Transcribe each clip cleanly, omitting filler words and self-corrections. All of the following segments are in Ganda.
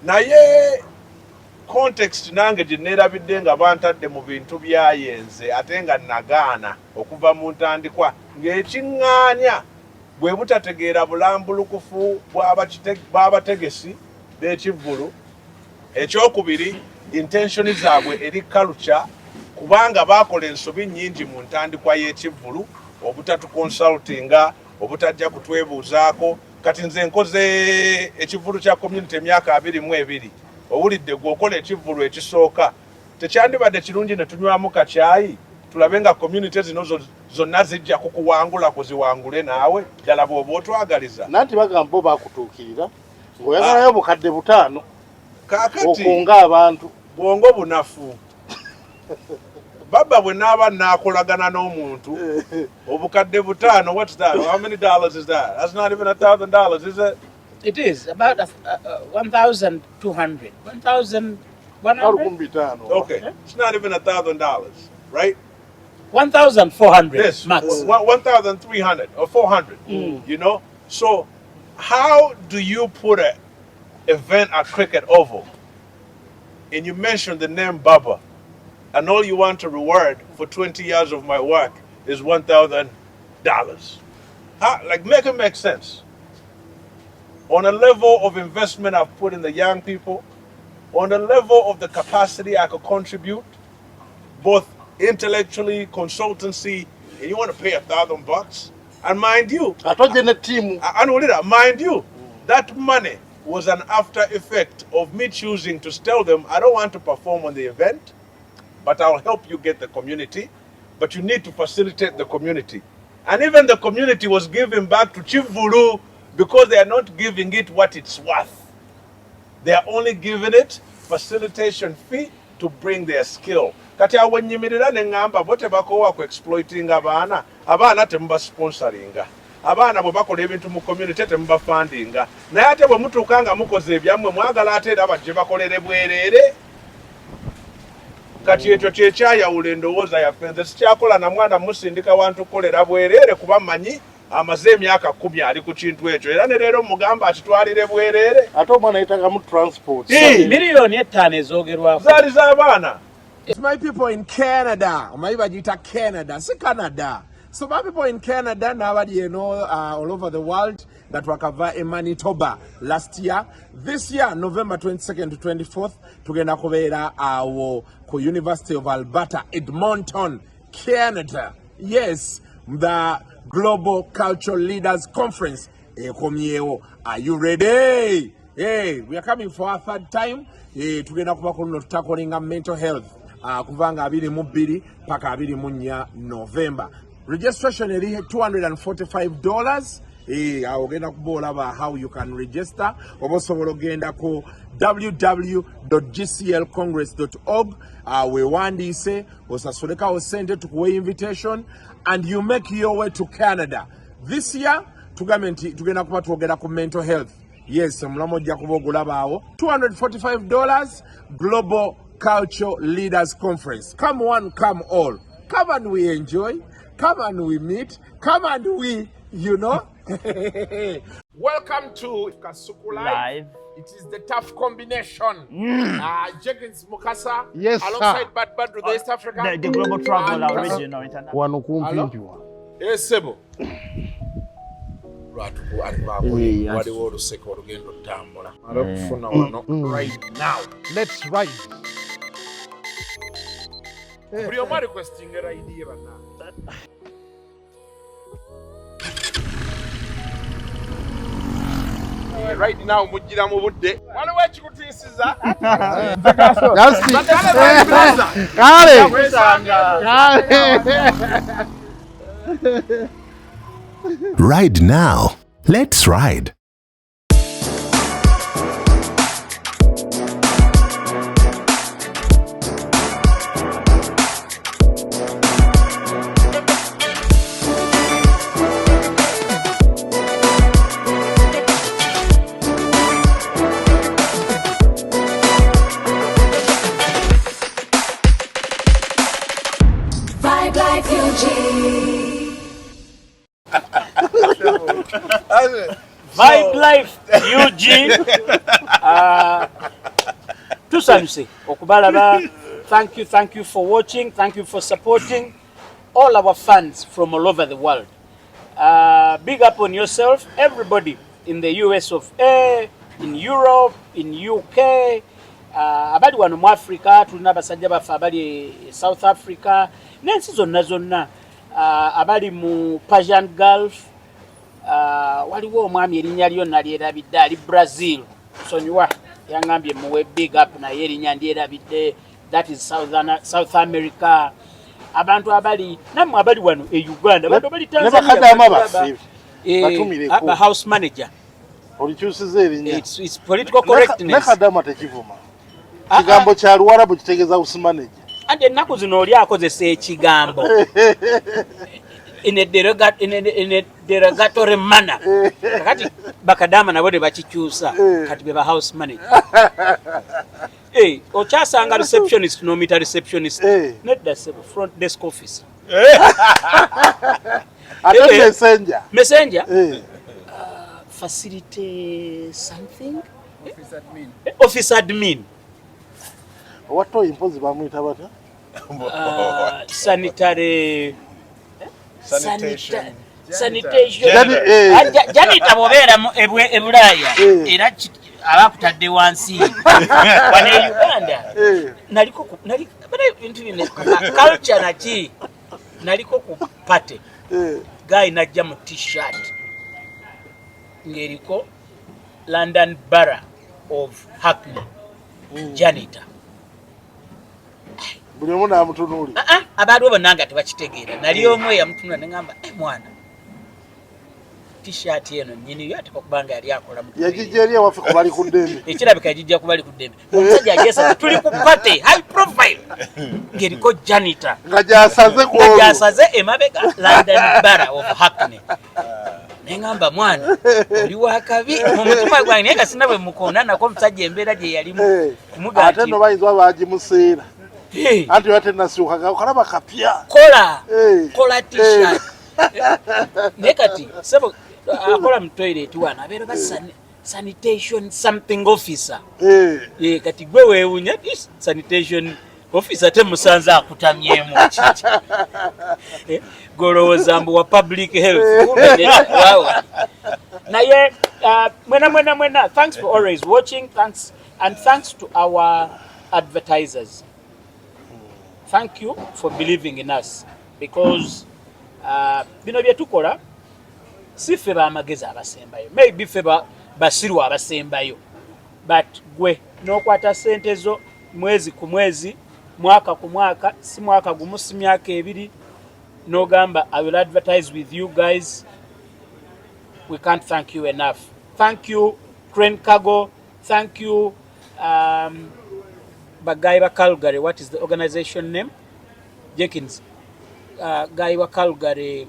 naye context nange gye neerabidde nga bantadde mu bintu byayenze ate nga nagaana okuva mu ntandikwa ng'ekiŋŋaanya bwe butategeera bulambulukufu bw'abategesi b'ekivvulu. Ekyokubiri, intensioni zaabwe eri culture kubanga baakola ensobi nnyingi mu ntandikwa y'ekivvulu, obutatukonsultinga, obutajja kutwebuuzaako. Kati nze nkoze ekivvulu kya community emyaka 22. Owulidde gw'okola ekivvulu ekisooka tekyandibadde kirungi ne tunywamu kacyayi tulabe nga community zino zonna zijja kukuwangula kuziwangule naawe ddala bw'oba otwagaliza. Nanti bagamba bo baakutuukirira ng'oyagalayo bukadde 5 kaakati okunga abantu bwongo bunafu. Baba bwe naaba naakolagana n'omuntu obukadde 5, what's that? How many dollars is that? That's not even $1,000, is it? It is about 1,200. 1,100? Okay, it's not even $1,000, right? 1,400 yes, max. 1,300 or 400, you know? So how do you put an event at Cricket Oval and you mention the name Baba and all you want to reward for 20 years of my work is $1,000? Like, make it make sense. On a level of investment I've put in the young people, on the level of the capacity I could contribute, both intellectually, consultancy, and you want to pay $1,000? And mind you, mind you, that money was an after effect of me choosing to tell them, I don't want to perform on the event, but I'll help you get the community, but you need to facilitate the community. And even the community was giving back to Chivulu because they are not giving it what it's worth. They are only giving it facilitation fee to bring their skill. Kati awenyimirira nengamba bote bakowa ku exploiting abana temba sponsoringa. Abana bwe bakola ebintu mu community temba fundinga. Naye ate bwe mutuukanga mukoze ebyammwe mwagala ate era bajje bakolere bwerere. Kati ekyo kyekyayawula endowooza yaffe. Nze sikyakola na mwana musindika wantu kukolera bwerere kuba mmanyi amaze emyaka 10 ali ku kintu ekyo era ne leero mugamba akitwalire bwerere. Ate omwana yetaaga mu transport. Miliyoni 5 ezoogerwako. Zaali z'abaana. It's my people in Canada. My people Canada. See Canada. So my people in Canada now, you know, all over the world that were covered in Manitoba last year. This year, November 22nd to 24th, tugenda kubera our University of Alberta, Edmonton, Canada. Yes, the Global Cultural Leaders Conference. Are you ready? Hey, we are coming for our 3rd time. Tugenda kuba kuno tutakolinga mental health. Kuvanga 22 paka 24 November. Registration is $245. Ogenda kubolaba how you can register. Obosobola ogenda ku www.gclcongress.org. We wandiise osasuleka osente tukuwe invitation and you make your way to Canada. This year tugenda kuba twogera ku mental health. Yes, mulamu ojja kuba ogulabaawo. $245 Global Cultural Leaders Conference. Come one, come all. Come and we enjoy. Come and we meet. Come and we, you know. Welcome to Kasuku Live. It is the tough combination. Jenkins, Mukasa. Yes, alongside Babalu, the East African. The global travel original international. Wanukumpinjwa. Sebo. Waliwo oluseko olugendo ttambula. Alokufuna wano right now. Let's ride. Buli omu requesting ride ye bana. Right now mujjira mu budde. Waliwo ekikutiisiza. Ride now. Let's ride. Vibe Life UG. twebaluse okubalaba. Thank you for watching. Thank you for supporting all our fans from all over the world. Big up on yourself, everybody in the US of A, in Europe, in UK, abali wano mu Africa, tulina abasajja baffe abali South Africa, n'ensi zonna abali mu Persian Gulf, waliwo omwami erinnya lyo nalyerabidde ali Brazil, sonyiwa yangambye muwe big up naye erinnya ndyerabidde, that is South America. Abantu abali nammwe abali wano e Uganda, abantu abali Tanzania, the house manager. It's political correctness. Nakadama tekivuma. Kigambo kya Luwarabu kitegeeza house manager. Ande ennaku zino oli akozesa ekigambo in a derogatory manner. Kati bakadama nabo ne bakikyusa kati beba house manager. Okyasanga receptionist no meter receptionist. Nedda front desk officer. Ate messenger. Facilitate something. Office admin. What to impose bamwita bata? Sanitary Sanitation. Sanitation. Janita bobera ebulaya era abakutadde wansi wane Uganda naliko culture naki naliko ku party guy najja mu t-shirt ngeriko London Borough of Hackney janitor. Buli omu n'amutunuuli. Abantu bonna nga tebakitegeera. Nali omu eyamutunula ne ngamba mwana t-shirt eno nnyini yo ate okubanga yali akola mu yagijja eri awaffe ku bali ku ddembe. Ekirabika yagijja ku bali ku ddembe. Omusajja agyesa tuli ku party high profile ng'eriko janitor nga gyasaze ku olwo. Gyasaze emabega London Borough of Hackney. Nengamba mwana oli wakabi mu mutima gwange naye kasina bwe mukoona nako omusajja embeera gye yalimu kumugamba ate no bayinza baagimuseera anti ate nasiukaga okalaba kapya kola t-shirt naye kati sebo akola mu toilet wana abeera ba sanitation something officer kati gwe weewunya sanitation officer temusanze akutamyemu golowooza mbu wa public health naye mwena thanks for always watching, thanks to our advertisers. Thank you for believing in us because bino bye tukola si ffe b'amagezi abasembayo, maybe ffe basiru abasembayo, but gwe n'okwata ssente zo mwezi ku mwezi mwaka ku mwaka si mwaka gumu si myaka ebiri n'ogamba I will advertise with you guys. We can't thank you enough. Thank you Crane Cargo, thank you Bagaiba Calgary. What is the organization name? Jenkins. Gaiba Calgary.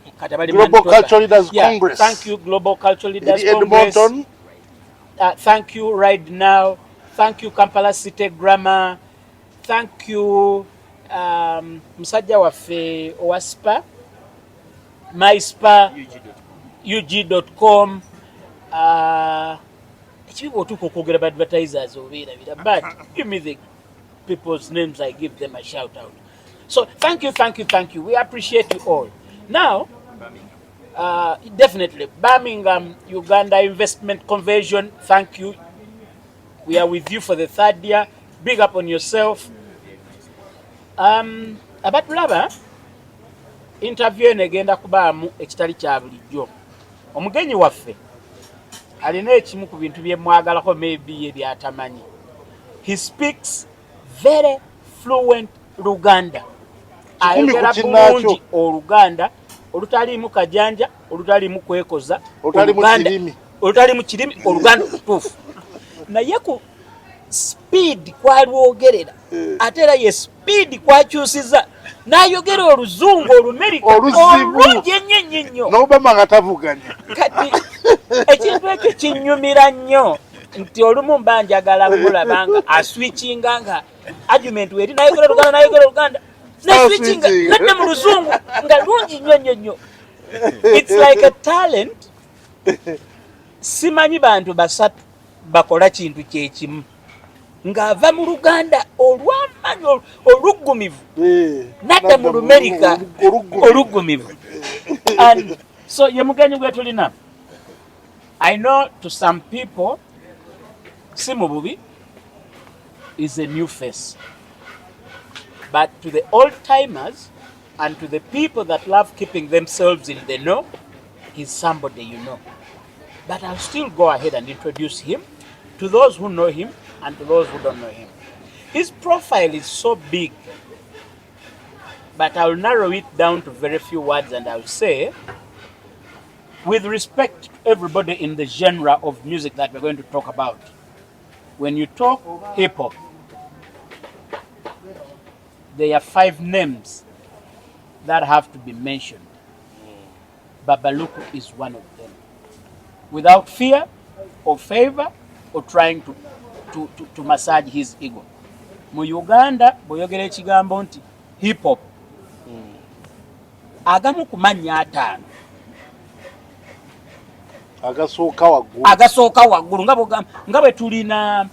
Global Cultural Leaders Congress. Thank you, Global Cultural Leaders Congress. Thank you, Right Now. Thank you, Kampala City Grammar. Thank you, Musajja waffe Owaspa, MySpa, UG.com. Ekibibu otuuka okwogera advertisers obeera but give me the people's names, I give them a shout out. So thank you. We appreciate you all. Now, definitely Birmingham Uganda Investment Convention, thank you. We are with you for the 3rd year. Big up on yourself. Abatulaba interview negenda kubaamu ekitali kya bulijjo. Omugenyi waffe alina ekimu ku bintu bye mwagalako maybe ebyatamanyi. He speaks very fluent Luganda. Ayogera bulungi Oluganda olutaliimu kajanja, olutaliimu kwekoza, olutaliimu kirimi, Oluganda tuufu. Naye ku speed kwalwogerera ate era ye speed kwakyusiza n'ayogera Oluzungu Olumerika olungi ennyo n'Obama nga tavuganya. Kati ekintu ekyo kinnyumira nnyo nti olumu mba njagala mulabanga aswitchinga nga argument weri nayogera Luganda naswitchinga nadde mu Luzungu nga lungi nnyo. It's like a talent. Simanyi bantu basatu bakola kintu kyekimu ng'ava mu Luganda olw'amanyi olugumivu nadda mu Lumerika olugumivu. And so ye mugenyi gwe tulina. I know to some people Simu Bubi is a new face, but to the old timers and to the people that love keeping themselves in the know, he's somebody you know. But I'll still go ahead and introduce him to those who know him and to those who don't know him. His profile is so big, but I'll narrow it down to very few words, and I'll say, with respect to everybody in the genre of music that we're going to talk about, when you talk hip-hop, there are 5 names that have to be mentioned. Babaluku is one of them. Without fear or favor or trying to massage his ego. Mu Uganda, boyogera ekigambo nti hip-hop, agamu ku mannya 5. Agasooka waggulu nga bwe tulina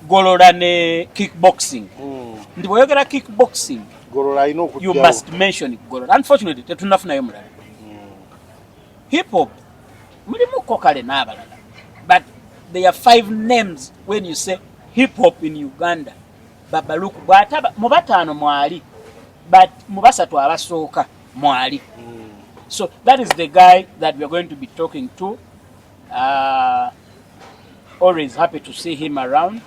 golola ne kickboxing. Ndi boyogera kickboxing, you must mention golola. Unfortunately, tetunafunayo mulala. Hip-hop, mulimu kokale n'abalala. But there are 5 names when you say hip-hop in Uganda. Babaluku, mu bataano mwali, but mu basatu abasooka mwali. So that is the guy that we are going to be talking to. Always happy to see him around.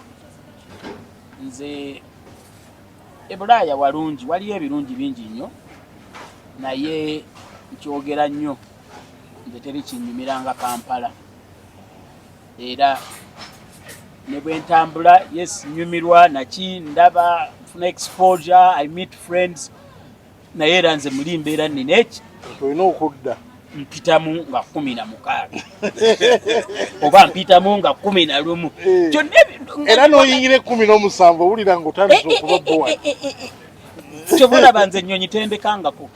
Nze ebulaya walungi, waliyo ebirungi bingi nnyo, naye nkyogera nnyo nze teri kinnyumiranga Kampala. Era ne bwe ntambula, yes, nnyumirwa naki, ndaba, nfuna exposure, I meet friends, naye era nze muli mbeera nnina eki tulina okudda mpitamu nga 16 oba mpitamu nga 11 era n'oyingira 17 owulira ng'otandise okuba bowa. kyobulaba nze nnyonyi tembekangako,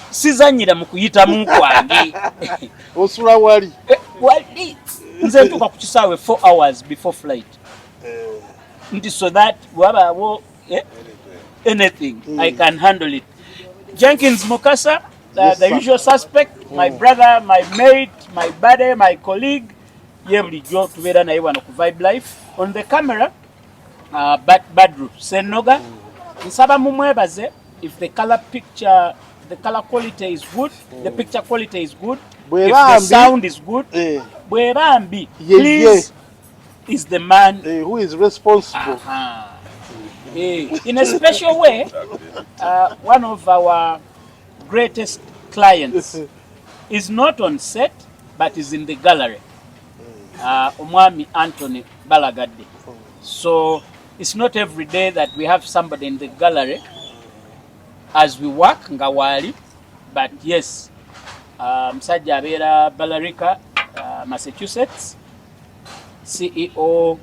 sizannyira mu kuyitamu kwange. Osula wali nze ntuuka ku kisaawe 4 hours before flight, nti so that wabaawo anything I can handle it. Jenkins, Mukasa, the usual suspect, my brother, my mate, my buddy, my colleague. Yebulijjo tubeera naye wano ku Vibe Life. On the camera, Badru Senoga. Nsaba mumwebaze. If the color quality is good, the picture quality is good, if the sound is good, Bwerambi, please, is the man who is responsible. In a special way, one of our greatest clients is not on set, but is in the gallery. Omwami Anthony Balagadde. So it's not every day that we have somebody in the gallery as we work ngawali, but yes, Msajja abeera Billerica, Massachusetts, CEO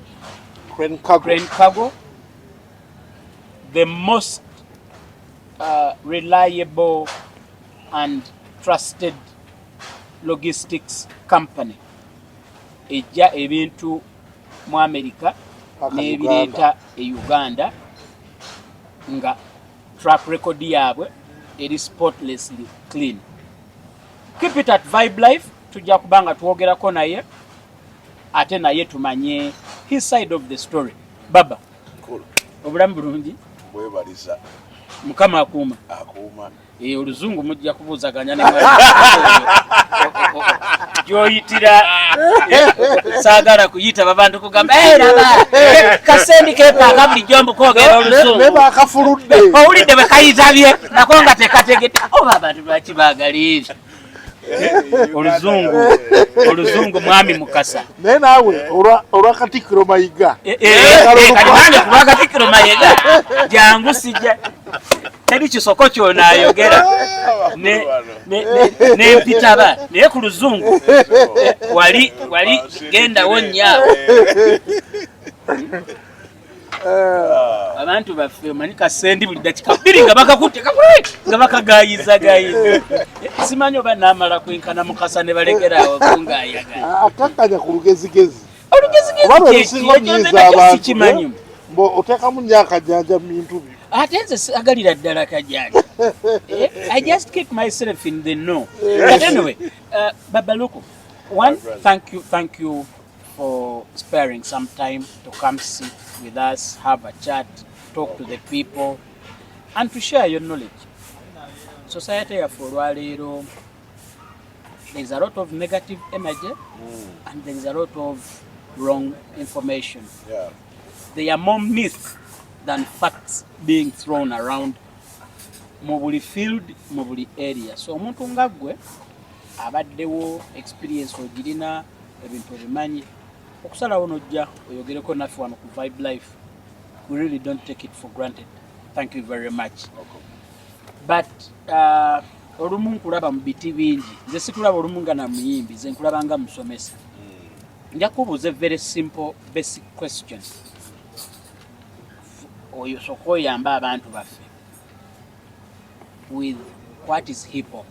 Crane Cargo. The most reliable and trusted logistics company ejja ebintu mu America n'ebireeta e Uganda nga track record yaabwe eri spotlessly clean. Keep it at Vibe Life, tujja kubanga tuwogerako naye ate naye tumanye his side of the story. Baba, obulamu bulungi? Bwebalisa. Mukama akuuma. Oluzungu mujja kubuuzaganya ne gyoyitira saagala kuyita babantu kugamba laba kasendi kepaaka bulijjo mbukwogera oluzungu ne bakafuludde owulidde bwe kayitabye nako nga tekategedde oba abantu bakibagaliiri oluzungu mwami Mukasa naye naawe olwa Katikkiro Mayiga kalimande ku lwa Katikkiro Mayiga jangu sijja teri kisoko kyona ayogera n'empitaba naye ku luzungu wali gendawo nnyo abantu baffe omanyi kasendi buli dakika 2 nga bakakutte nga bakagayiza simanyi oba naamala kwenkana Mukasa ne balekerawo kungayagala akakkanya ku lugezigezi Mbo otekamu nyaka janja mintu bi. Atenze agalira ddala kajanja. I just keep myself in the know. But anyway, Babaluku, one, thank you for sparing some time to come sit with us, have a chat, talk to the people, and to share your knowledge. Society of Olwalero, there's a lot of negative energy and there's a lot of wrong information. Yeah. There are more myths than facts being thrown around mobuli field, mobuli area. So omuntu nga gwe abaddewo experience ogirina ebintu bimanyi okusalawo nojja oyogereko naffe wano ku Vibe Life. We really don't take it for granted. Thank you very much. But olumu nkulaba mu biti bingi, nze sikulaba olumu nga na muyimbi, nze nkulaba nga musomesa. Nja kubuuza a very simple basic question. Oyo soko oyamba abantu baffe with what is hip hop.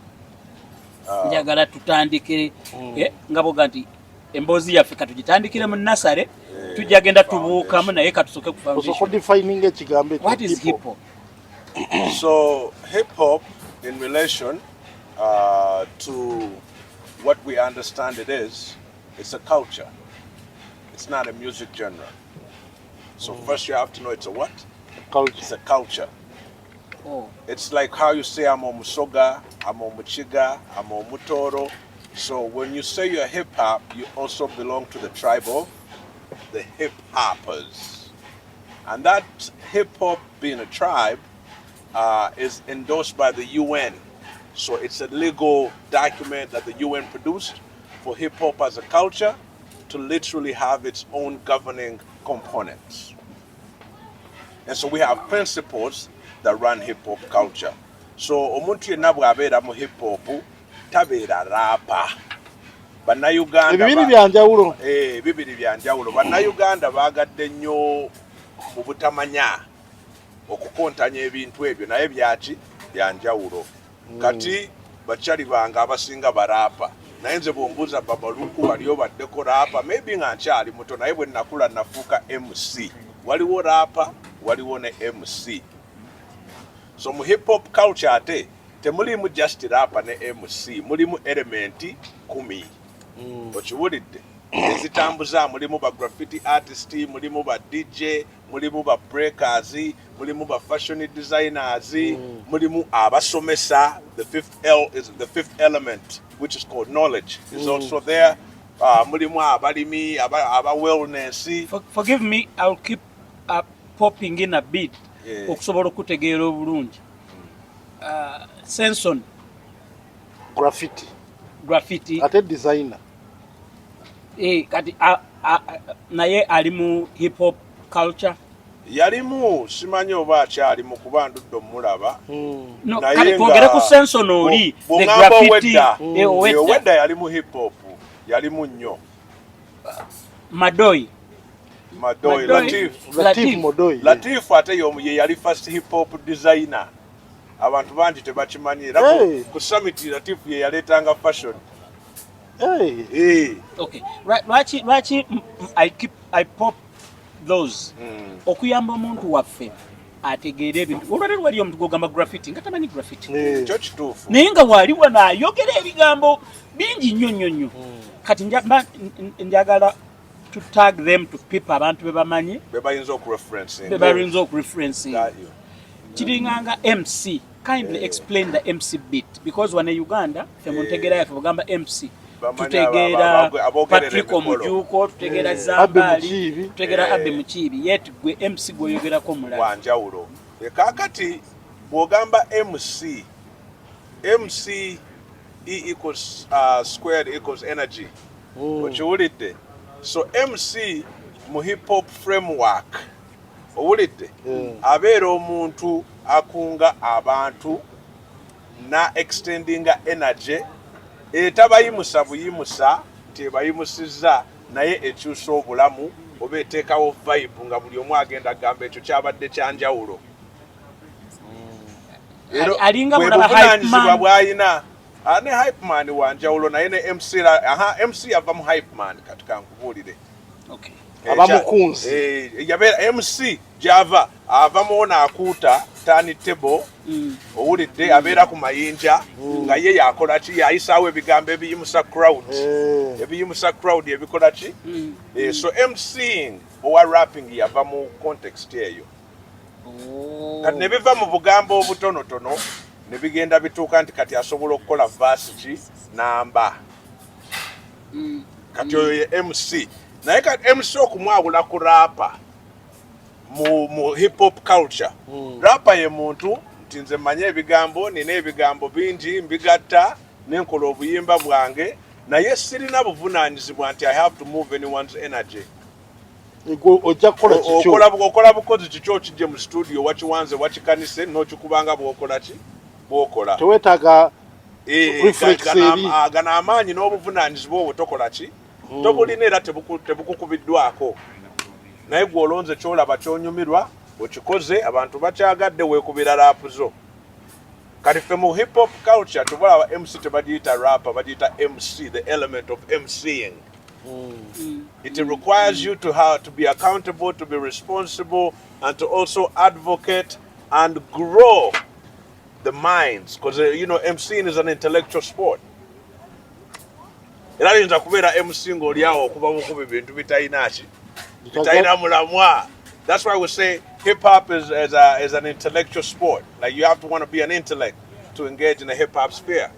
Njagala tutandike nga boga nti emboozi yaffe katugitandikire mu nasare tujja genda tubuukamu naye katusoke ku foundation. So defining ekigambo what is hip hop? So hip hop in relation to what we understand it is, it's a culture. It's not a music genre. So first you have to know it's a what? Culture. It's a culture. Oh. It's like how you say I'm a Musoga, I'm a Muchiga, I'm a Mutoro. So when you say you're hip hop, you also belong to the tribe of the hip hoppers. And that hip hop being a tribe is endorsed by the UN. So it's a legal document that the UN produced for hip hop as a culture to literally have its own governing components. And so we have principles that run hip hop culture. So omuntu yenna bw'abeera mu hip hop tabeera rapa. Bannayuganda bibiri byanjawulo. Bibiri byanjawulo. Bannayuganda baagadde nnyo mu butamanya okukontanya ebintu ebyo naye byaki byanjawulo. Kati bakyali bange abasinga barapa. Naye nze bw'ombuuza Babaluku waliyo baddeko rapa, maybe nga nkyali muto naye bwe nnakula nafuuka MC. Waliwo rapa, waliwo ne MC. So mu hip hop culture ate temulimu just rapa ne MC, mulimu elementi 10. Okiwulidde? Ezitambuza mulimu ba graffiti artist, mulimu ba DJ, mulimu ba breakers, mulimu ba fashion designers, mulimu abasomesa. The fifth element, which is called knowledge, is also there. Mulimu abalimi, aba wellness. Forgive me, I'll keep popping in a bit. Okusobola okutegeera obulungi. Senson. Graffiti. Ate designer. Kati naye ali mu hip hop culture. Yalimu simanyi oba akyali mu kuba ndudde omulaba. No, kati twogere ku Senson oli the graffiti. Wedda yali mu hip hop. Yalimu nnyo. Madoyi, Latif Modoyi. Latif ate ye yali first hip hop designer. Abantu bangi tebakimanyi era ku summit Latif ye yaleetanga fashion. Okay. Lwaki I pop those. Okuyamba omuntu waffe ategeera ebintu. Olwalero wali omuntu gogamba graffiti nga tamanyi graffiti. Kyo kituufu. Naye nga wali wana ayogera ebigambo bingi nnyo. Kati njagala to tag them to people abantu bebamanyi bebayinza okureferencing. Kiringanga MC. Kindly explain the MC bit because when Uganda femontegera yafe bagamba MC tutegeera Patrick Omujuko tutegeera Zambali tutegeera Abbe Mukibi yet gwe MC gwoyogerako mulala wanjawulo kakati bwogamba MC E equals squared equals energy. Okiwulidde? So MC mu hip hop framework owulidde abeera omuntu akunga abantu na extendinga energy etabayimusa buyimusa tebayimusizza naye ekyusa obulamu oba eteekawo vibe nga buli omu agenda agamba ekyo kyabadde kyanjawulo. alinga mulaba hype man bwayina ne hype man wanjawulo naye ne MC MC ava mu hype man kati kankubuulire Okay. abamukunzi yabera MC Java avamo nakuta tani table owulidde abeera ku mayinja nga ye yakola ki yayisawo ebigambo ebiyimusa crowd ebikola ki so MCing owa rapping yava mu context eyo kati ne biva mu bugambo obutonotono ne bigenda bituuka nti kati asobola okukola verse ki namba kati oyo ye MC naye kati MC okumwawula ku rapa mu hip hop culture rapa ye muntu nti nze manye ebigambo nina ebigambo bingi mbigatta nenkola obuyimba bwange naye sirina buvunaanyizibwa nti I have to move anyone's energy okola bukozi kikyo kijje mu studio wakiwanze wakikanise n'okikubanga bw'okola ki bw'okola tewetaaga gana amaanyi n'obuvunaanyizibwa obwo tokola ki tobulina era tebukukubiddwako naye gw'olonze kyolaba kyonyumirwa okikoze abantu bakyagadde weekubira raapu zo kati ffe mu hip hop culture tubola aba MC tebagiyita rapa bagiyita MC the element of MCing it requires you to be accountable, to be responsible, and to also advocate and grow the minds because MCing is an intellectual sport. Era yinza kubeera MC ng'oliawo okuba bukuba ebintu bitalina mulamwa. That's why we say hip hop is an intellectual sport. Like you have to want to be an intellect to engage in the hip hop sphere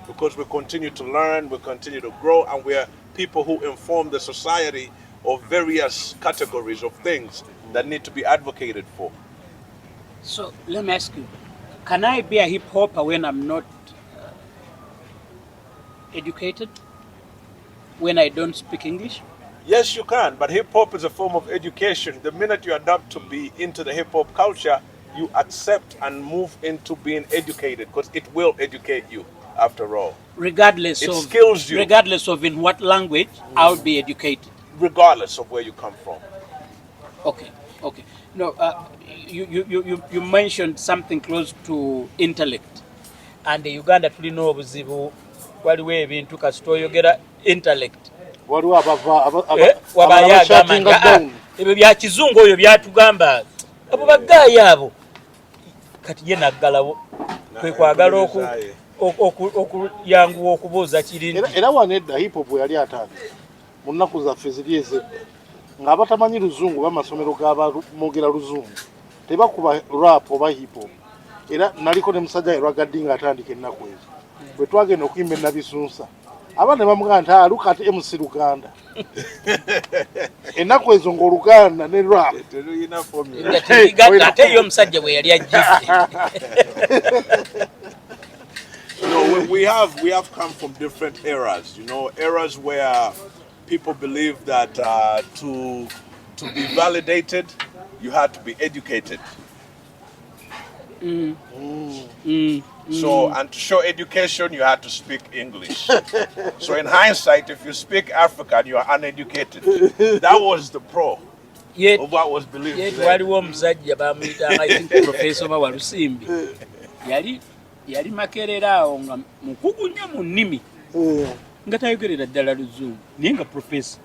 because we continue to learn, we continue to grow, and we are people who inform the society of various categories of things that need to be advocated for. So let me ask you, can I be a hip hopper when I'm not educated? When I don't speak English? Yes, you can, but hip hop is a form of education. The minute you adapt to be into the hip hop culture, you accept and move into being educated because it will educate you after all. Regardless it of skills you. Regardless of in what language, I'll be educated. Regardless of where you come from. Okay. No, you mentioned something close to intellect, and the Uganda tulina obuzibu waliwo ebintu kasita oyogera intellect waliwo wabayagamba ebyo bya kizungu oyo byatugamba abo bagaya abo kati ye naggalawo kwe kwagala okuyanguwa okubuuza kirindi era wanedda hip hop yali atandika mu nnaku zaffe ziri ezedda ng'abatamanyi luzungu bamasomero g'abamwogera luzungu tebakuba rap oba hip hop era naliko ne musajja erwagaddi ng'atandika ennaku ezo bwe twagenda okuyimba ennabisunsa abaana bamugamba nti look at MC Luganda ennaku ezo ng'Oluganda ne rap ate yo omusajja bwe yali ajjidde. We have come from different eras, eras where people believe that to be validated, you had to be educated. So, and to show education, you had to speak English. So in hindsight, if you speak African, you are uneducated. That was the pro of what was believed then. Waliwo omusajja bamuyitanga I think Professor Walusimbi yali makerera awo nga mukugu nnyo mu nnimi nga tayogerera ddala luzungu naye nga professor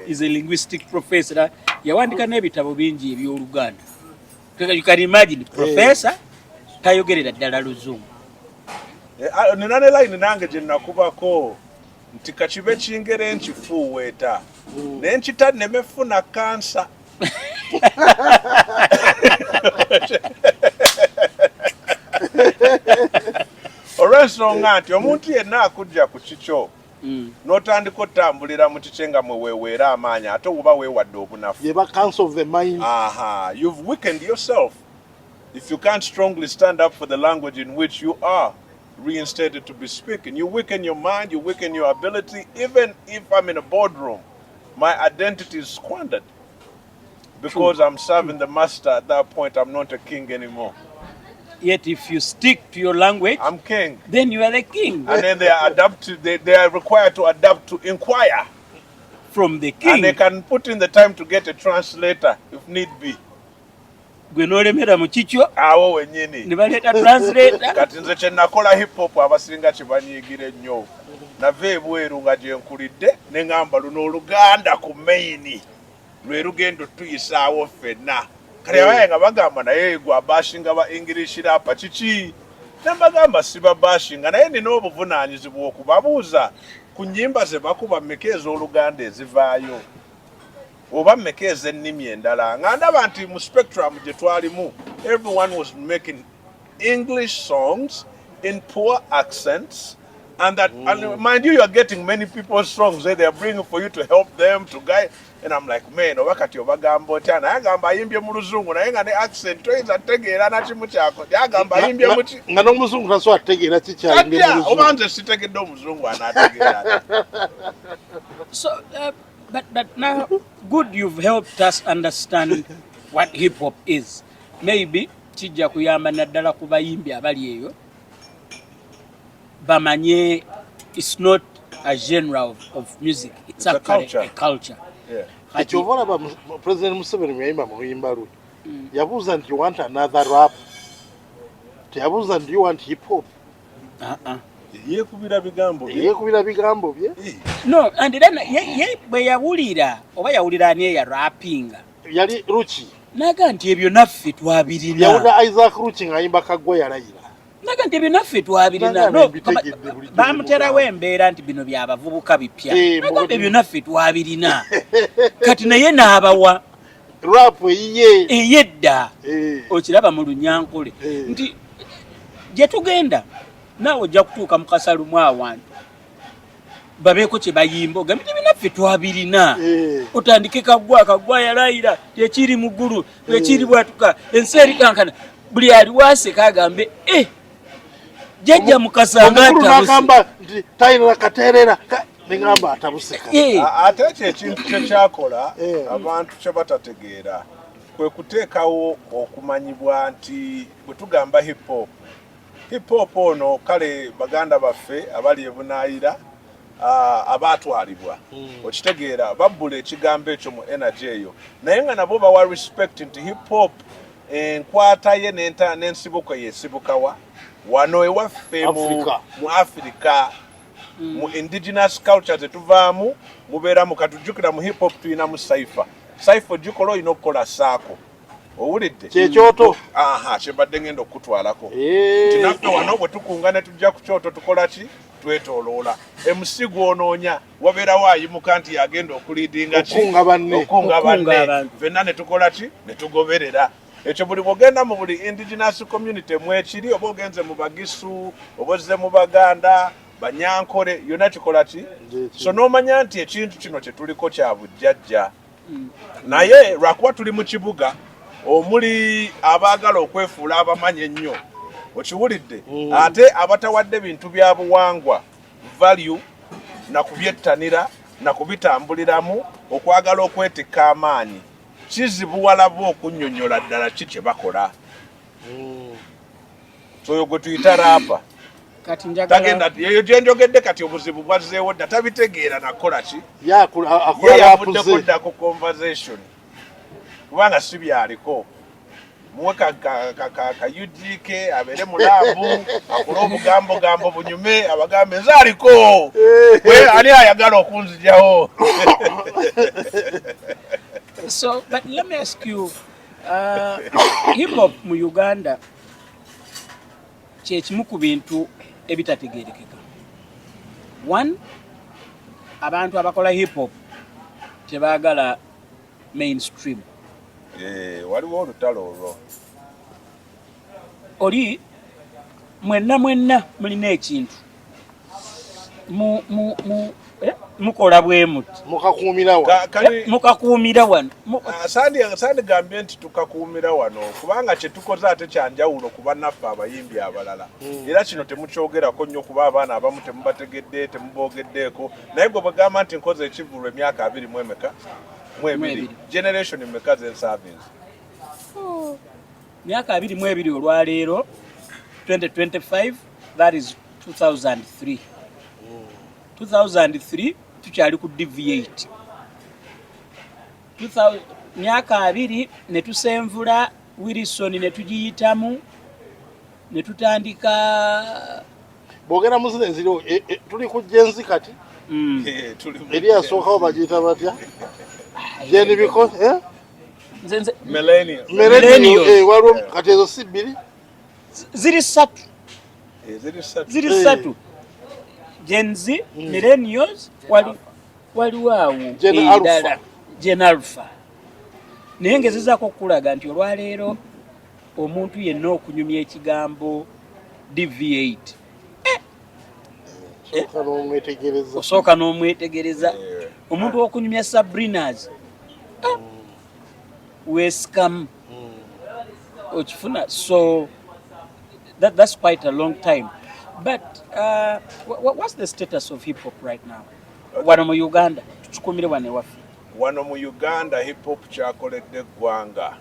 is a linguistic professor yawandika n'ebitabo bingi eby'Oluganda. You can imagine professor tayogerera ddala luzungu. Nina ne line nange gye nakubako nti kakibe kingere nkifuuweeta naye nkita nemefuna kansa. Olw'ensonga nti omuntu yenna akujja ku kikyo n'otandika otambulira mu kikye nga mwe weeweera amaanyi ate oba weewadde obunafu. Yeba counsel of the mind. You've weakened yourself. If you can't strongly stand up for the language in which you are reinstated to be speaking, you weaken your mind, you weaken your ability. Even if I'm in a boardroom, my identity is squandered because I'm serving the master. At that point, I'm not a king anymore. Yet if you stick to your language, I'm king. Then you are the king. And then they are required to adapt to inquire from the king. And they can put in the time to get a translator if need be. Gwe nolemera mu kikyo awo wennyini ne baleeta translator. Kati nze kye nakola hip hop abasinga kye banyiigire nnyo nava ebweru nga gye nkulidde ne ngamba luno Oluganda ku maini lwe lugendo tuyisaawo ffenna kale abaye nga bagamba naye gwa bashinga ba English rapa kiki nambagamba siba bashinga naye nina obuvunaanyizibwa okubabuuza ku nnyimba ze bakuba mmeka ez'oluganda ezivaayo oba mmeka ez'ennimi endala nga ndaba nti mu spectrum gye twalimu everyone was making English songs in poor accents. And that, and mind you, you are getting many people's songs that they are bringing for you to help them, to guide. And I'm like, man, wakati obagambo chana, yagamba yimbye mu luzungu, na yenga ne accent, toiza tegeera na chimu chako, yagamba yimbye mu chi. Nga n'omuzungu tasobola kutegeera chicha yimbye mu luzungu. Obanze sitegedde omuzungu anategeera. So, but now, good you've helped us understand what hip hop is. Maybe, kijja kuyamba naddala ku bayimbi abali eyo. Bamanye, it's not a genre of music. It's a culture. Yeah. Ekyovola ba President Museveni yayimba mu luyimba lwe. Yabuuza nti you want another rap. Teyabuuza nti you want hip hop. Yeekubira bigambo bye. Yeekubira bigambo bye. No, and then ye bwe yawulira oba yawulira ani ya rappinga. Yali Ruchi. Naga nti ebyo naffe twabirina. Yawulira Isaac Ruchi ng'ayimba kaggwa yalayira. Naga nti ebyo naffe twabirina. No, bamuterawo embeera nti bino byabavubuka bipya. Naga nti ebyo naffe twabirina. Kati naye n'abawa. Rap eyiye. Eyedda. Okiraba mu Lunyankole. Nti gye tugenda naawe ojja kutuuka mu kasalumu awantu. Babeeko kye bayimba ogambye ebyo naffe twabirina. Otandike kaggwa yalayira tekiri mu ggulu tekiri bwatuka ensi eri kankana buli aliwaseka agambe jjajja Mukasa ng'agamba nti tayina kateerera nengamba atabuseka. Ate ekyo ekintu kye kyakola abantu kye batategeera kwe kuteekawo okumanyibwa nti bwe tugamba hip hop ono kale baganda baffe abali ebunaayira abaatwalibwa okitegeera babbula ekigambo ekyo mu energy eyo naye nga nabo bawa respect nti hip hop enkwata ye n'ensibuko yesibukawa wano ewaffe mu Africa mu indigenous culture zetuvaamu mubeera mukatujjukira mu hip hop tuyina mu saifa gikola olina okukola saako owulidde kyekyoto kyembadde ngenda okutwalako nti naffe wano bwe tukunga ne tujja ku kyoto tukola ki twetoloola MC gw'onoonya wabeerawo ayimuka nti yagenda okuliidinga ki okunga banne ffenna ne tukola ki ne tugoberera ekyo buli bwogenda mu buli indigenous community mwekiri oba ogenze mu Bagisu oba ozze mu Baganda Banyankole yonna kikola ki so n'omanya nti ekintu kino kye tuliko kya bujjajja naye lwakuba tuli mu kibuga omuli abaagala okwefuula abamanyi ennyo okiwulidde ate abatawadde bintu bya buwangwa value na kubyettanira na kubitambuliramu okwagala okwetikka amaanyi kizibuwala bo okunnyonnyola ddala ki kye bakola soyo gwe tuyita raapa tagenda yeyo gye njogedde kati obuzibu bwazzeewo dda tabitegeera nakola ki ye yavuddeko dda ku conversation kubanga si byaliko muwe ka UGK abeere mulaavu akole obugambo bunyume abagambe nzaaliko we ani ayagala okunzijawo. So, but let me ask you, hip hop mu Uganda kye kimu ku bintu ebitategeerekeka. One, abantu abakola hip hop tebaagala mainstream. Waliwo olutalo olwo. Oli mwenna mulina ekintu mukola bwe muti mukakuumira wano sandi gambye nti tukakuumira wano kubanga kye tukoze ate kyanjawulo ku bannaffe abayimbi abalala era kino temukyogerako nnyo kuba abaana abamu temubategedde temuboogeddeeko naye gwe bwegamba nti nkoze ekivulwa emyaka 22 generation emeka zensavinzi myaka 22 olwaleero 2025 that is 2003 tukyali ku deviate myaka 2 ne tusenvula Wilson ne tugiyitamu ne tutandika bogera muzile nziro tuli ku jenzi kati eri asookawo bagiyita batya Jenny because millennials. millennials waliwo kati ezo si bbiri ziri ssatu. Ziri ssatu. Gen Z, millennials, waliwo awo Gen Gen Alpha. Naye ngezezaako okulaga nti olwaleero omuntu yenna okunyumya ekigambo deviate osooka n'omwetegereza omuntu okunyumya Sabrinas wescam okifuna. So that's quite a long time. But what's the status of hip hop right now? Wano mu Uganda tuchukumire wane wafi. Wano mu Uganda hip hop kyakoledde eggwanga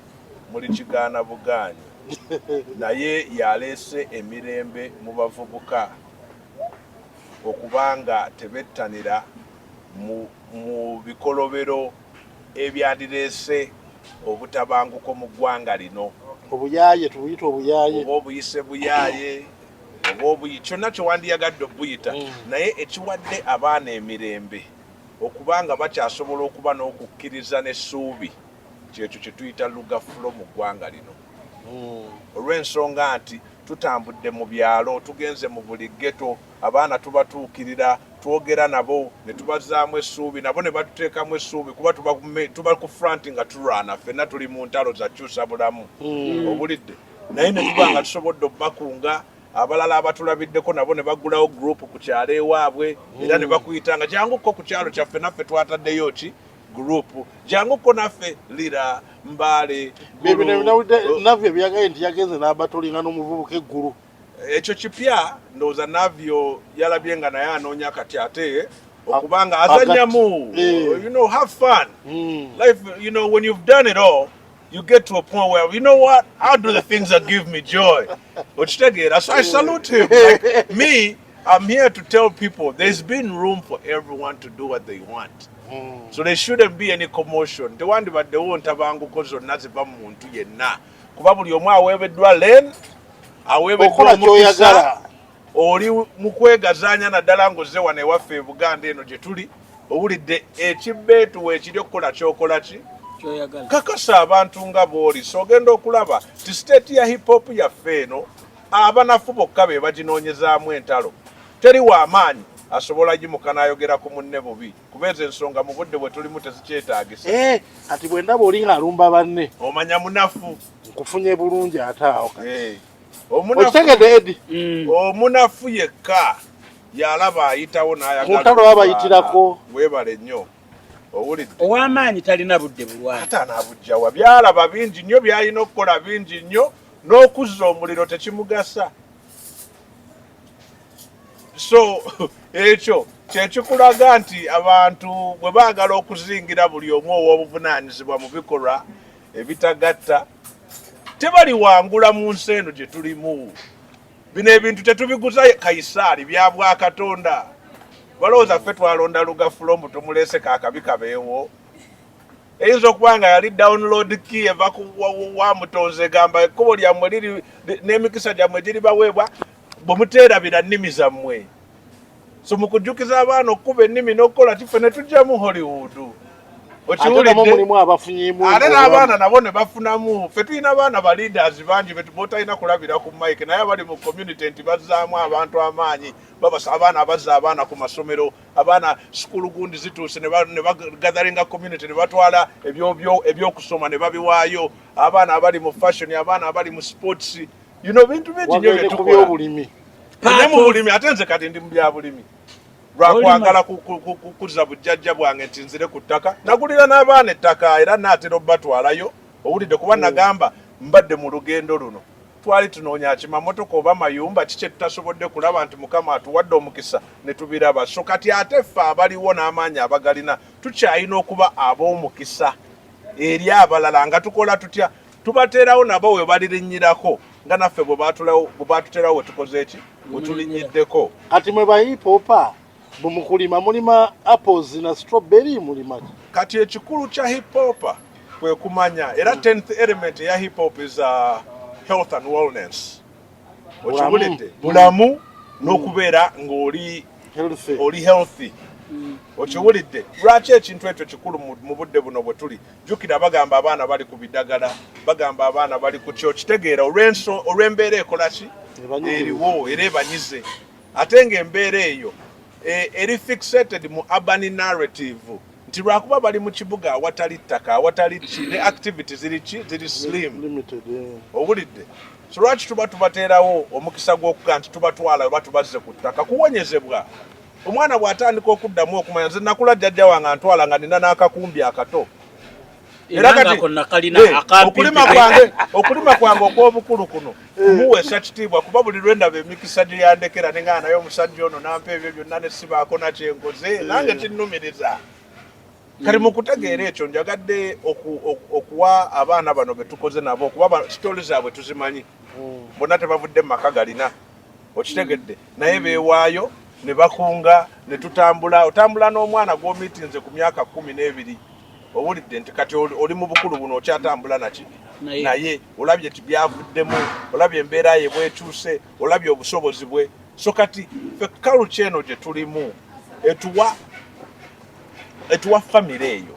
muli kigaana bugaanyi naye yaleese emirembe mu bavubuka okubanga tebettanira mu bikolobero ebyandireese obutabanguko mu ggwanga lino. Obuyaaye tubuyita obuyaaye oba obuyise buyaaye oba kyonna kyewandiyagadde obuyita naye ekiwadde abaana emirembe okubanga bakyasobola okuba n'okukkiriza n'essuubi kyekyo kye tuyita lugafulo mu ggwanga lino. Olw'ensonga nti tutambudde mu byalo tugenze mu buli ghetto abaana tubatuukirira twogera nabo ne tubazaamu essuubi nabo ne batuteekamu essuubi kuba tuba ku front nga tulwana ffenna tuli mu ntalo za kyusa bulamu obulidde naye ne tuba nga tusobodde obbakunga abalala abatulabiddeko nabo ne bagulawo group ku kyalo ewaabwe era ne bakuyitanga janguko ku kyalo kyaffe naffe twataddeyo ki group janguko naffe lira mbale navyo byagaye nti yagenze n'abatolinga n'omuvubuka eggulu ekyo kipya ndowooza navyo yalabye nga naye anoonya kati ate okubanga azannyamu you know have fun life you know when you've done it all you get to a point where you know what I'll do the things that give me joy. So I salute him. Like me, I'm here to tell people there's been room for everyone to do what they want. So there shouldn't be any commotion. The one that they won't have anguko zonna ziva mu muntu yenna. Kuba buli omu aweebeddwa len aweebeddwa omukisa oli mu kwegazaanya naddala ng'ozze wano ewaffe e Buganda eno gye tuli owulidde ekibbeetuwa ekiri okukola kyokola ki kakasa abantu nga bw'oli. So ogenda okulaba ti state ya hip hop yaffe eno abanafu bokka be baginoonyezaamu entalo teri w'amaanyi asobola gimuka n'ayogera ku munne bubi kubeeza ensonga mu budde bwe tulimu tezikyetaagisa. Ati bwe ndaba oli ng'alumba banne omanya munafu nkufunye bulungi ate awo okitegedde Eddy omunafu yekka yalaba ayitawo n'ayagala muntalo babayitirako weebale nnyo owulidde ow'amaanyi talina budde bulwana ate anaabujjawa byalaba bingi nnyo byalina okukola bingi nnyo n'okuzza omuliro tekimugasa. So ekyo kyekikulaga nti abantu bwe baagala okuzingira buli omu ow'obuvunaanyizibwa mu bikolwa ebitagatta tebali wangula mu nsi eno gye tulimu. Bino ebintu tetubiguza Kaisaali bya Bwakatonda. Balowooza ffe twalonda lugafulo mbu tumuleese kaakabi kabeewo. Eyinza okuba nga yali download key eva wa mutonze gamba ekkubo lyammwe liri n'emikisa gyammwe giri baweebwa bwe muteerabira nnimi zammwe. So mu kujjukiza abaana okuba ennimi n'okukola tife ne tujjamu Hollywood. Ate n'abaana nabo ne bafunamu. Ffe tulina abaana ba leaders bangi botalina kulabira ku mike naye abali mu community nti bazzaamu abantu amaanyi babasa abaana abazza abaana ku masomero abaana school gundi zituuse ne bagatheringa community ne batwala ebyokusoma ne babiwaayo abaana abali mu fashion abaana abali mu sports you know bintu bingi nnyo bye tukola mu bulimi ate nze kati ndi mu bya bulimi lwakwagala kuzza bujjajja bwange nti nzire ku ttaka nagulira n'abaana ettaka era naatera obbatwalayo owulidde kuba nagamba mbadde mu lugendo luno twali tunoonya kimamotoka oba mayumba kiki tutasobodde kulaba nti Mukama atuwadde omukisa ne tubiraba. So kati ate ffe abaliwo n'amaanyi abagalina tukyalina okuba ab'omukisa eri abalala nga tukola tutya tubateerawo nabo we balirinnyirako nga naffe bwe baatuterawo we tukoze eki we tulinnyiddeko. Kati mwe ba hip hopa bumukulima mulima apples na strawberry mulima kati ekikulu kya hip hop kwe kumanya era 10th element ya hip hop is health and wellness. Okibulidde bulamu n'okubeera ng'oli healthy okiwulidde lwaki ekintu ekyo kikulu mu budde buno bwe tuli jjukira bagamba abaana bali ku bidagala bagamba abaana bali ku kyo kitegeera olw'embeera ekola ki eriwo era ebanyize ate ng'embeera eyo eri fixated mu urban narrative nti lwakuba bali mu kibuga awatali ttaka awatali ki ne activity ziri slim owulidde so lwaki tuba tubateerawo omukisa gw'okuga nti tubatwala oba tubazze ku ttaka kuwonyezebwa omwana bw'atandika okuddamu okumanya nze nakula jjajja wange antwala nga nina n'akakumbi akato era kati okulima kwange okw'obukulu kuno kumuweesa kitiibwa kuba buli lwe ndaba emikisa gye yandekera ne nga naye omusajja ono nampa ebyo byonna ne sibaako nakyenkoze nange kinnumiriza kali mu kutegeera ekyo njagadde okuwa abaana bano be tukoze nabo okuba sitooli zaabwe tuzimanyi bonna tebavudde mu maka galina okitegedde naye beewaayo ne bakunga ne tutambula otambula n'omwana gw'omiitinze ku myaka 12 owulidde nti kati oli mu bukulu buno okyatambula naki naye olabye tibyavuddemu olabye embeera ye bwekyuse olabye obusobozi bwe so kati ffe culture eno gye tulimu etuwa famire eyo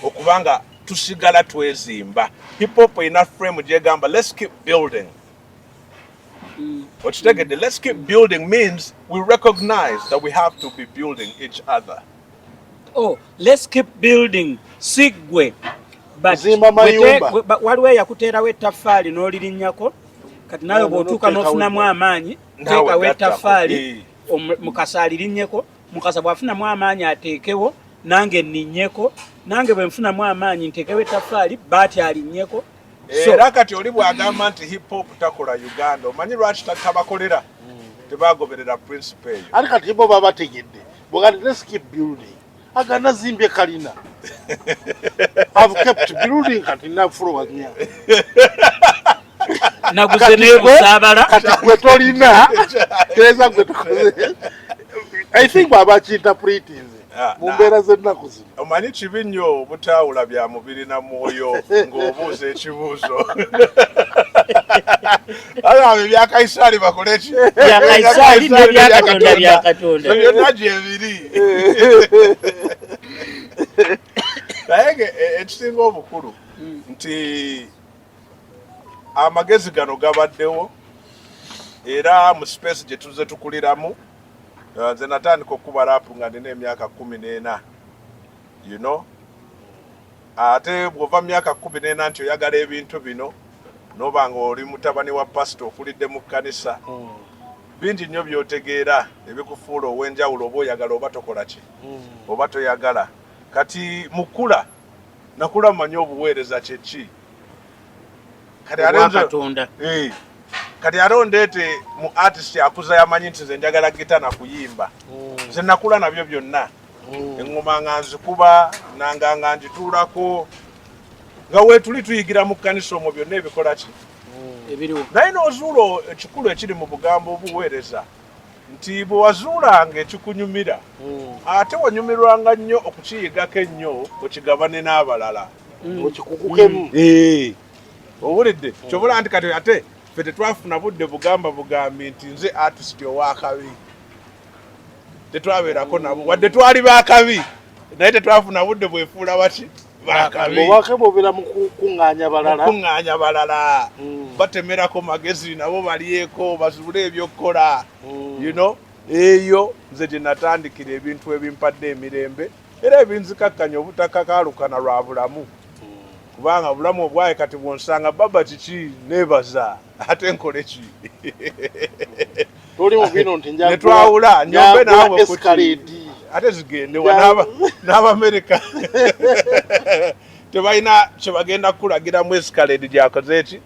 okubanga tusigala twezimba hip hop ina frame gyegamba let's keep building okitegedde let's keep building means we recognize that we have to be building each other. Let's keep building sigwe waliwo eyakuteerawo ettaffaali n'olirinnyako kati nawe bw'otuuka n'ofunamu amaanyi teekawo ettaffaali Mukasa alirinnyeeko Mukasa bw'afunamu amaanyi ateekewo nange nninnyeko nange bwe nfunamu amaanyi nteekewo ettaffaali baati alinnyeko era kati oli bw'agamba nti hip hop takola Uganda omanyi lwaki tabakolera tebagoberera principle eyo ate kati bo baba bategedde bwogati let's keep building agana zimbye kalina I've kept building kati na followers nya naguze ne kusabala kati gwe tolina kereza gwe tukoze I think baba interpreting mumbeera z'ennaku zino omanyi kibi nnyo obutaawula bya mubiri na mwoyo ng'obuuza ekibuuzo abo ebya Kaisaali bakole ki bya Kaisaali n'ebyakatonda byakatonda byonna gyebiri naye ekisinga obukulu nti amagezi gano gabaddewo era mu space gye tuze tukuliramu nze natandika okuba raapu nga nina emyaka 14 you know ate bw'ova myaka 14 nti oyagala ebintu bino noba nga oli mutabani wa pasito okulidde mu kkanisa bingi nnyo by'otegeera ebikufuula ow'enjawulo oba oyagala oba tokola ki oba toyagala kati mukula nakula mmanyi obuweereza kyeki kati alondeete mu artist akuza yamanyi nti nze njagala gita na kuyimba nze nakula nabyo byonna engoma nga nzikuba nanga njituulako nga weetuli tuyigira mu kkanisa omwo byonna ebikola ki naye n'ozuula ekikulu ekiri mu bugambo obuweereza nti bwe wazuulanga ekikunyumira ate wanyumirwanga nnyo okukiyigako ennyo okigabane n'abalala okikukukemu owulidde kyobula nti kati ate ffe tetwafuna budde bugamba bugambi nti nze artist owakabi tetwabeerako nabo wadde twali bakabi naye tetwafuna budde bwefuula baki bakabi obakebobera mu kukuŋŋaanya balala batemerako magezi nabo balyeko bazuule ebyokukola you know eyo nze gye natandikira ebintu ebimpadde emirembe era ebinzikakkanya obutakakaalukana lwa bulamu kubanga bulamu obwaye kati bwonsanga baba kiki nebaza ate nkole ki toli mu bino nti netwawula nyombe naawe kuti ate zigende n'Abamerika tebalina kye bagenda kukulagiramu escalade gyakoze eki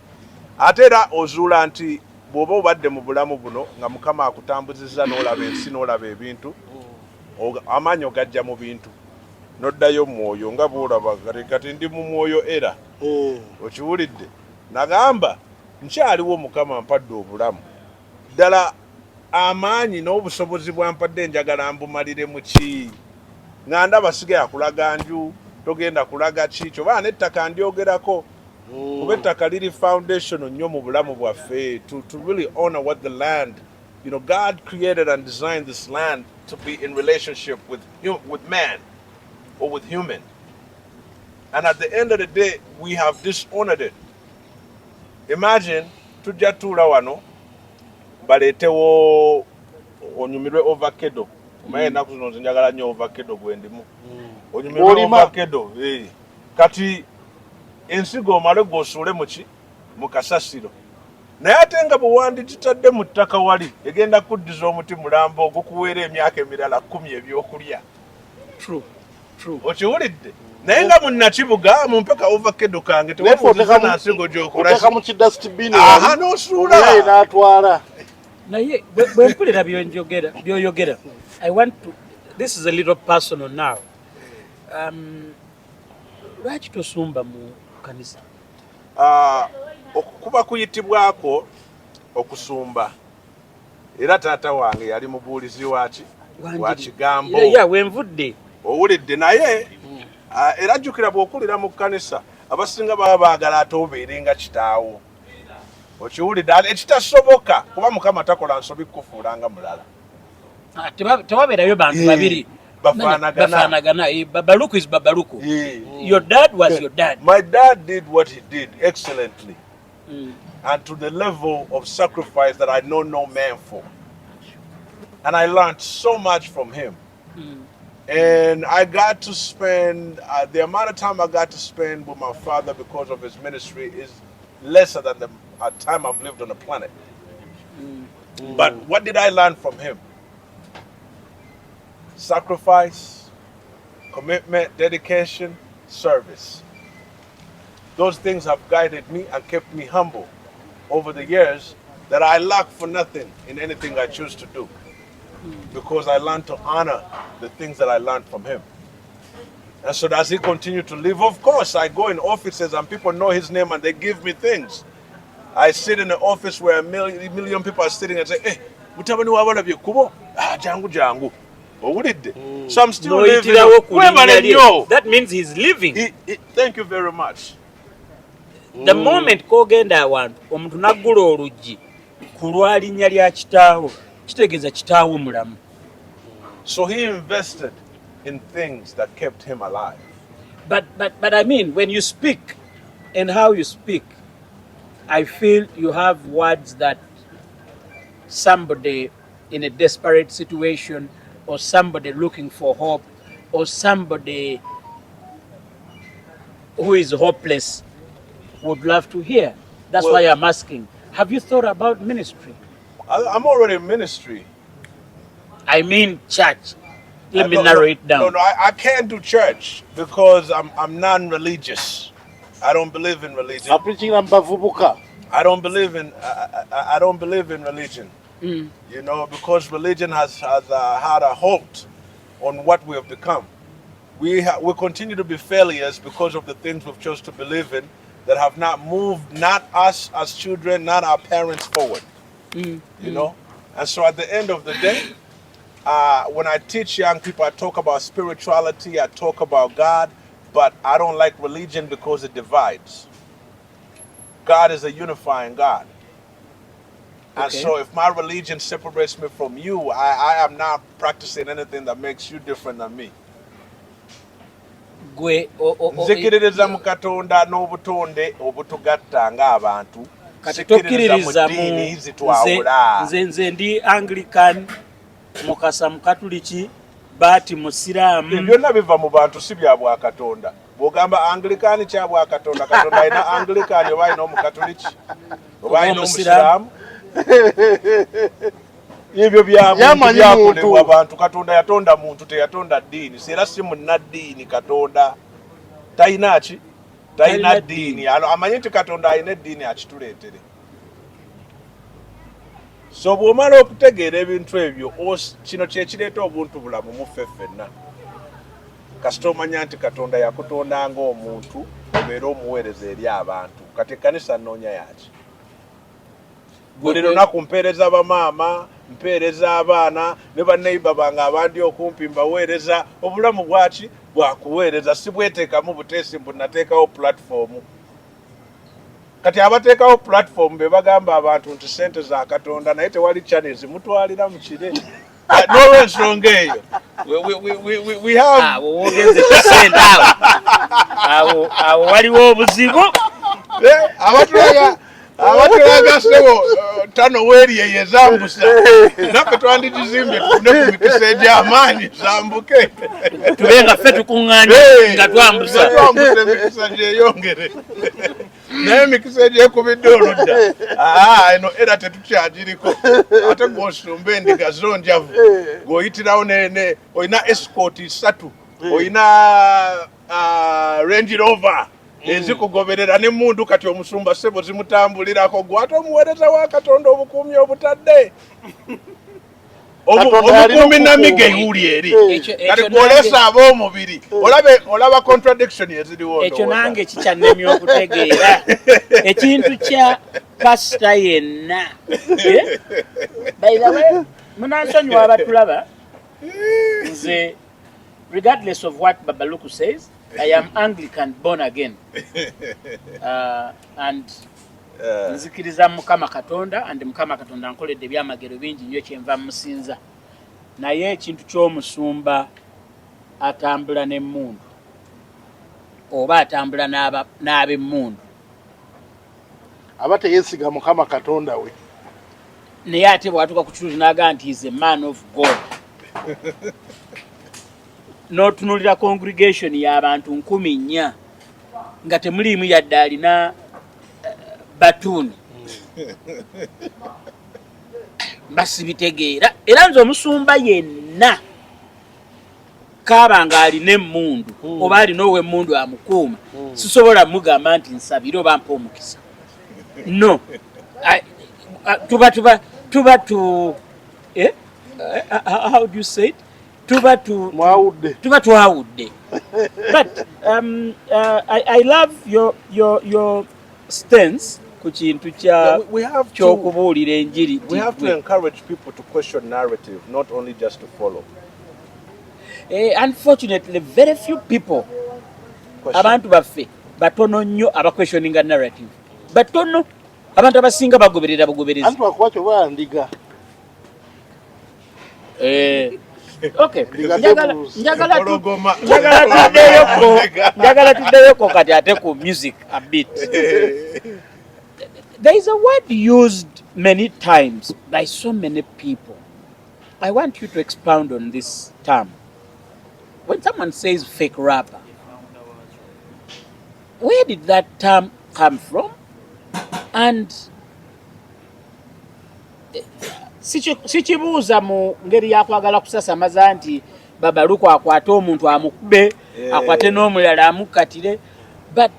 ate era ozuula nti bw'oba obadde mu bulamu buno nga Mukama akutambuzizza n'olaba ensi n'olaba ebintu amaanyi ogajja mu bintu noddayo mwoyo nga bwolaba kati ndi mu mwoyo era okiwulidde nagamba nkyaliwo Mukama mpadde obulamu ddala amaanyi n'obusobozi bwampadde njagala mbumalire mu ki nga ndaba sigaye akulaga nju togenda kulaga ki kyoba n'ettaka ndyogerako kuba ettaka liri foundation nnyo mu bulamu bwaffe to really honor what the land You know, God created and designed this land to be in relationship with man or with human. And at the end of the day, we have dishonored it. Imagine, tujja tuula wano, baleetewo onyumirwe ovacado. Omanyi ennaku zino nze njagala nnyo ovacado gwendimu. Onyumirwe ovacado. Kati ensigo omale g'osuule mu kasasiro. Naye ate nga bwe wandititadde mu ttaka wali egenda kuddiza omuti mulambo ogukuweera emyaka emirala 10 ebyokulya. True. Okiwulidde? Naye nga munnakibuga mumpeka ovacado kange tewamuziza nansigo gy'okola mu kidustbin n'osuula n'atwala. Naye bwe mpulira by'oyogera, I want to, this is a little personal now. Lwaki tosumba mu kanisa? Kuba kuyitibwako okusumba. Era taata wange yali mubuulizi wa kigambo. Wenvudde. Owulidde naye era jjukira bw'okulira mu kkanisa abasinga baba baagala ate obeere nga kitaawo. Okiwulidde ekitasoboka kuba Mukama takola nsobi kukufuulanga mulala. Tewabeerayo bantu babiri bafaanagana. Babaluku is Babaluku. Your dad was your dad. My dad did what he did excellently. And to the level of sacrifice that I know no man for. And I learned so much from him. And I got to spend, the amount of time I got to spend with my father because of his ministry is lesser than the time I've lived on the planet. But what did I learn from him? Sacrifice, commitment, dedication, service. Those things have guided me and kept me humble over the years that I lack for nothing in anything I choose to do. Because I learned to honor the things that I learned from him. And so as he continued to live, of course, I go in offices and people know his name and they give me things. I sit in an office where a million people are sitting and say, hey, mutabani wabala byekubo? Jangu jangu. So I'm still living. That means he's living. Thank you very much. The moment kogenda awantu omuntu naggula oluggi ku lwalinnya lya kitaawo kitegeeza kitaawo mulamu. So he invested in things that kept him alive. But I mean, when you speak and how you speak, I feel you have words that somebody in a desperate situation or somebody looking for hope or somebody who is hopeless would love to hear. That's why I'm asking. Have you thought about ministry? I'm already in ministry. I mean church. Let me narrow it down. No, I can't do church because I'm non-religious. I don't believe in religion. I don't believe in religion. You know, because religion has had a halt on what we have become. We continue to be failures because of the things we've chosen to believe in that have not moved, not us as children, not our parents forward. You know? And so at the end of the day, when I teach young people, I talk about spirituality, I talk about God, but I don't like religion because it divides. God is a unifying God. And so if my religion separates me from you, I am not practicing anything that makes you different than me. Nzikiririza mu Katonda n'obutonde obutugatta ng'abantu. Kati tokkiririza mu nze ndi Anglican, Mukasa Mukatuliki, Bati Musiraamu. Byonna biva mu bantu si bya bwa Katonda. Bw'ogamba Anglican kya bwa Katonda, Katonda alina Anglican oba alina Omukatuliki oba alina Omusiraamu. Ebyo byakolebwa abantu. Katonda yatonda muntu, teyatonda ddiini. Era si munnaddiini Katonda. Talina ki? Talina ddiini. Amanyi nti Katonda alina eddiini akituleetere. So bw'omala okutegeera ebintu ebyo, kino kye kireeta obuntu bulamu mu ffe ffenna. Kasita omanya nti Katonda yakutonda ng'omuntu obeere omuweereza eri abantu. Kati ekkanisa nnoonya yaki? Buli lunaku mpeereza bamaama, mpeereza abaana, ne banneiba bange abandi okumpi mbaweereza. Obulamu bwaki? Bwakuweereza. Si bweteekamu buteesi mbu nateekawo platform. kati abateekawo platform be bagamba abantu nti sente za Katonda naye tewali channels mutwalira mu kire n'olwensonga eyo we have wogenze kusente awo waliwo obuzibu abatulaga sebo tano weri ye zambusa naffe twandikizimbe tufune ku mikisa egy'amaanyi zambuke tubenga ffe tukuŋŋaanya nga twambusa emikisa gyeyongere naye emikisa egyekubidde oludda eno era tetukyagiriko ate gw'osumba endiga zo njavu ng'oyitirawo olina escort 3 olina Range Rover ezikugoberera n'emmundu kati omusumba ssebo zimutambulirako gwate omuweereza wa Katonda obukuumi obutadde obukuumi namiga ewuli eri kati gw'olesa ab'omubiri olaba contradiction eziriwo ekyo nange kikyannemya okutegeera ekintu kya pasita yenna by the way munansonyiwa abatulaba nze regardless of what Babaluku says I am Anglican born again and nzikiriza Mukama Katonda and Mukama Katonda nkoledde ebyamagero bingi nnyo kyenva musinza naye ekintu ky'omusumba atambula n'emmundu oba atambula n'ab'emmundu aba teyeesiga Mukama Katonda we naye ate bw'atuuka ku kituufu n'agamba nti is a man of God n'otunulira congregation y'abantu 4,000 nga temuliimu yadde alina batuuni basibitegeera era nze omusumba yenna kaaba nga alina emmundu oba alina ow'emmundu amukuuma sisobola mugamba nti nsabire oba mpa omukisa no tuba how do you say it tuba twawudde but I love your stance ku kintu ky'okubuulira enjiri. We have to encourage people to question narrative, not only just to follow. Unfortunately, very few people abantu baffe batono nnyo abaquestioninga narrative batono abantu abasinga bagoberera bugoberezi antu akwakyo bandiga okay njagala tuddeyoko kati ate ku music a bit. There is a word used many times by so many people. I want you to expound on this term. When someone says fake rapper, where did that term come from? And sikibuuza mu ngeri yakwagala kusasamaza nti Babaluku akwate omuntu amukube akwate n'omulala amukatire, but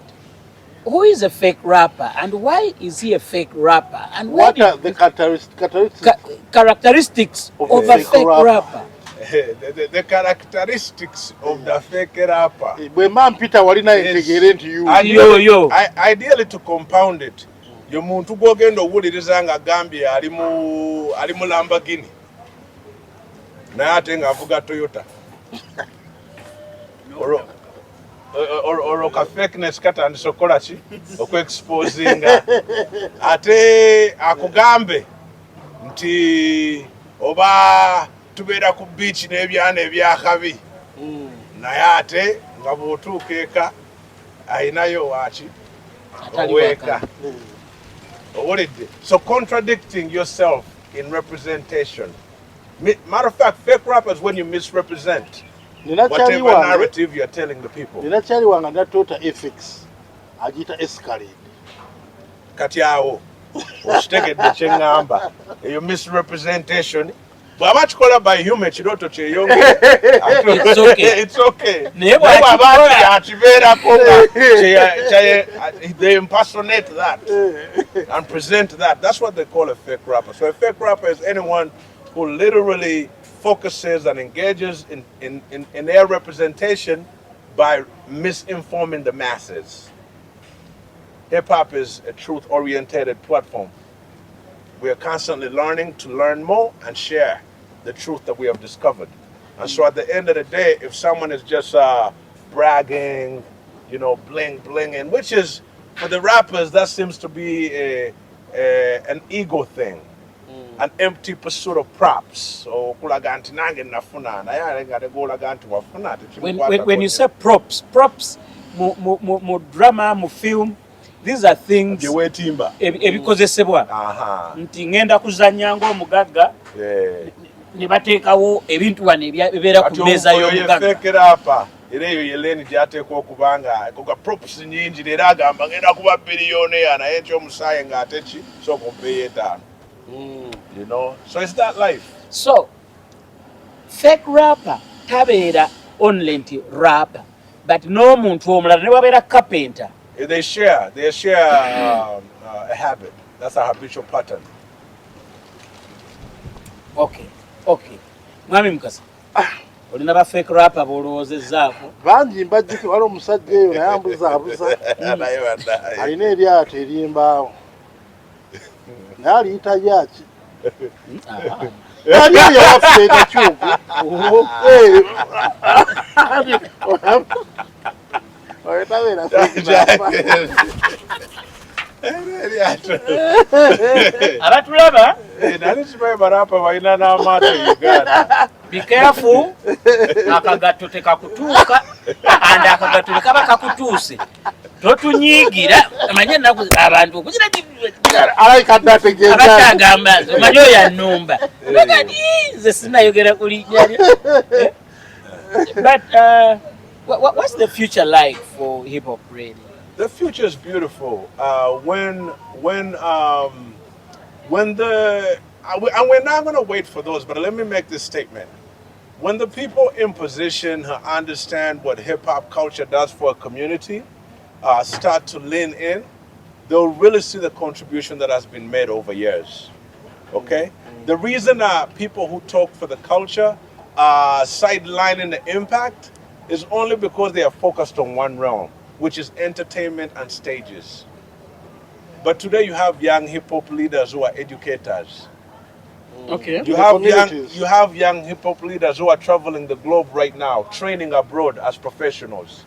who is a fake rapper and why is he a fake rapper and what are the characteristics of a fake rapper? The characteristics of the fake rapper. Ideally, to compound it, you muntu gwogenda owuliriza nga Gambia ali mu Lamborghini naye ate ng'avuga Toyota or ka fakeness katandise okukola ki okweexposinga ate akugambe nti oba tubeera ku beach n'ebyana ebyakabi naye ate nga bw'otuuka eka ayinayo waki oweeka owulidde. So contradicting yourself in representation. Matter of fact, fake rappers when you misrepresent whatever narrative you're telling the people. Ninakyali wanga natota FX agita escalade kati awo okitegedde kyeŋŋamba eyo misrepresentation bw'aba kikola by human kirooto kyeyongere it's okay naye bw'aba yakibeerako nga they impersonate that and present that. That's what they call a fake rapper. So a fake rapper is anyone who literally focuses and engages in their representation by misinforming the masses. Hip-hop is a truth-oriented platform. We are constantly learning to learn more and share the truth that we have discovered. And so at the end of the day, if someone is just bragging, blinging, which is for the rappers, that seems to be an ego thing. An empty pursuit of props. So when you say props mu drama mu film, these are things ebikozesebwa nti ngenda kuzanya ng'omugagga ne bateekawo ebintu wano ebibeera ku mmeeza y'omugagga era eyo yeleni gyateekwa okubanga koga props nyingi leero agamba ngenda kuba biliyoniya naye ekyomusaayi ng'ate ki sooka ompeeyo etaano. You know, so it's that life. So fake rapper tabeera only nti rapper, but no muntu omulala ne wabeera carpenter. They share a habit. That's a habitual pattern. Okay. Mwami Mukasa. Olina ba fake rapper b'olowoozezzaako. Bangi mbajjiki wali omusajja eyo naye ambuzaabuza. Alina eryato eryembaawo. Naye aliyita yaki. Ali yawaffe etakyuku. Oyetabeera abatulaba nali simanyi barapa balina n'amaato e Uganda. Be careful. Akagatto tekakutuuka and akagatto ne kaba kakutuuse totunyiigira amanye ennaku abantu okuzira abatagamba omanyi oyo annumba nagati nze sinayogera ku linnya lye. But what's the future like for hip hop really? The future is beautiful. When we're not going to wait for those, but let me make this statement. When the people in position who understand what hip hop culture does for a community start to lean in, they'll really see the contribution that has been made over years. Okay? The reason people who talk for the culture sidelining the impact is only because they are focused on one realm, which is entertainment and stages. But today you have young hip hop leaders who are educators. Okay. You have young hip hop leaders who are traveling the globe right now, training abroad as professionals.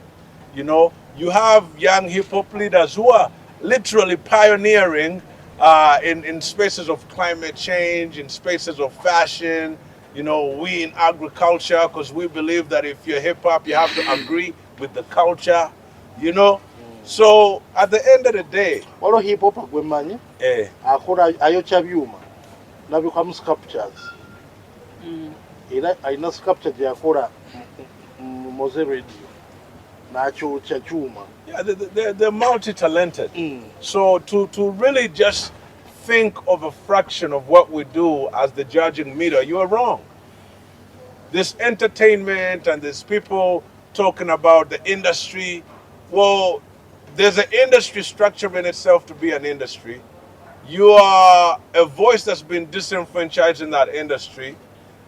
You know, you have young hip hop leaders who are literally pioneering in spaces of climate change, in spaces of fashion. You know, we in agriculture, because we believe that if you're hip hop, you have to agree with the culture. You know, so at the end of the day, waliwo hip hop gwemanyi akola ayokya byuma nabikamu sculptures era alina sculpture gyakola Moze Radio n'akyokya kyuma. Yeah, they're multi-talented. So to really just think of a fraction of what we do as the judging meter, you are wrong. This entertainment and there's people talking about the industry. Well, there's an industry structure in itself to be an industry. You are a voice that's been disenfranchised in that industry,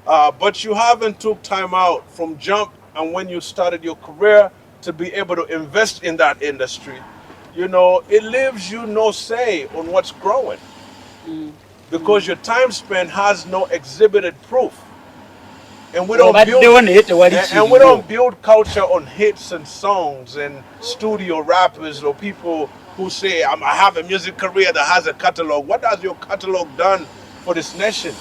but you haven't took time out from jump and when you started your career to be able to invest in that industry. You know, it leaves you no say on what's growing because your time spent has no exhibited proof. And we don't build culture on hits and songs and studio rappers or people who say, I have a music career that has a catalog. What has your catalog done for this nation?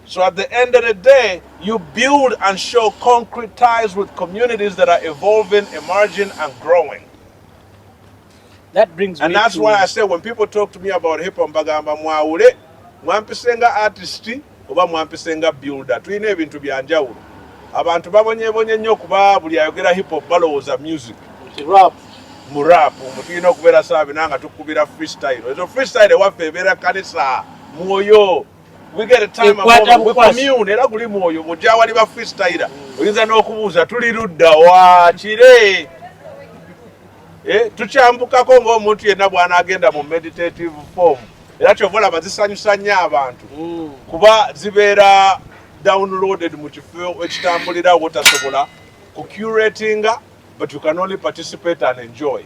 So at the end of the day, you build and show concrete ties with communities that are evolving, emerging, and growing. That brings and me that's to... why I say when people talk to me about hip hop, bagamba mwaule, mwampisenga artisti, oba mwampisenga builder. Tuyina ebintu byanjawulo. Abantu babonyebonye nnyo kuba buli ayogera hip hop balowooza music. Rap. Mu rap, tulina okubeera saabi nanga tukubira freestyle. Ezo freestyle ewaffe ebeera kanisa mwoyo. We get a time moment, we commune, era guli mwoyo, mujja wali ba freestyle. Oyinza n'okubuuza tuli ludda wa kire. Tukyambukako ng'omuntu yenna bw'anaagenda mu meditative form. Era kyovola bazisanyusa nnyo abantu. Kuba zibeera downloaded mu kifo ekitambulira wotasobola ku-curatinga, but you can only participate and enjoy.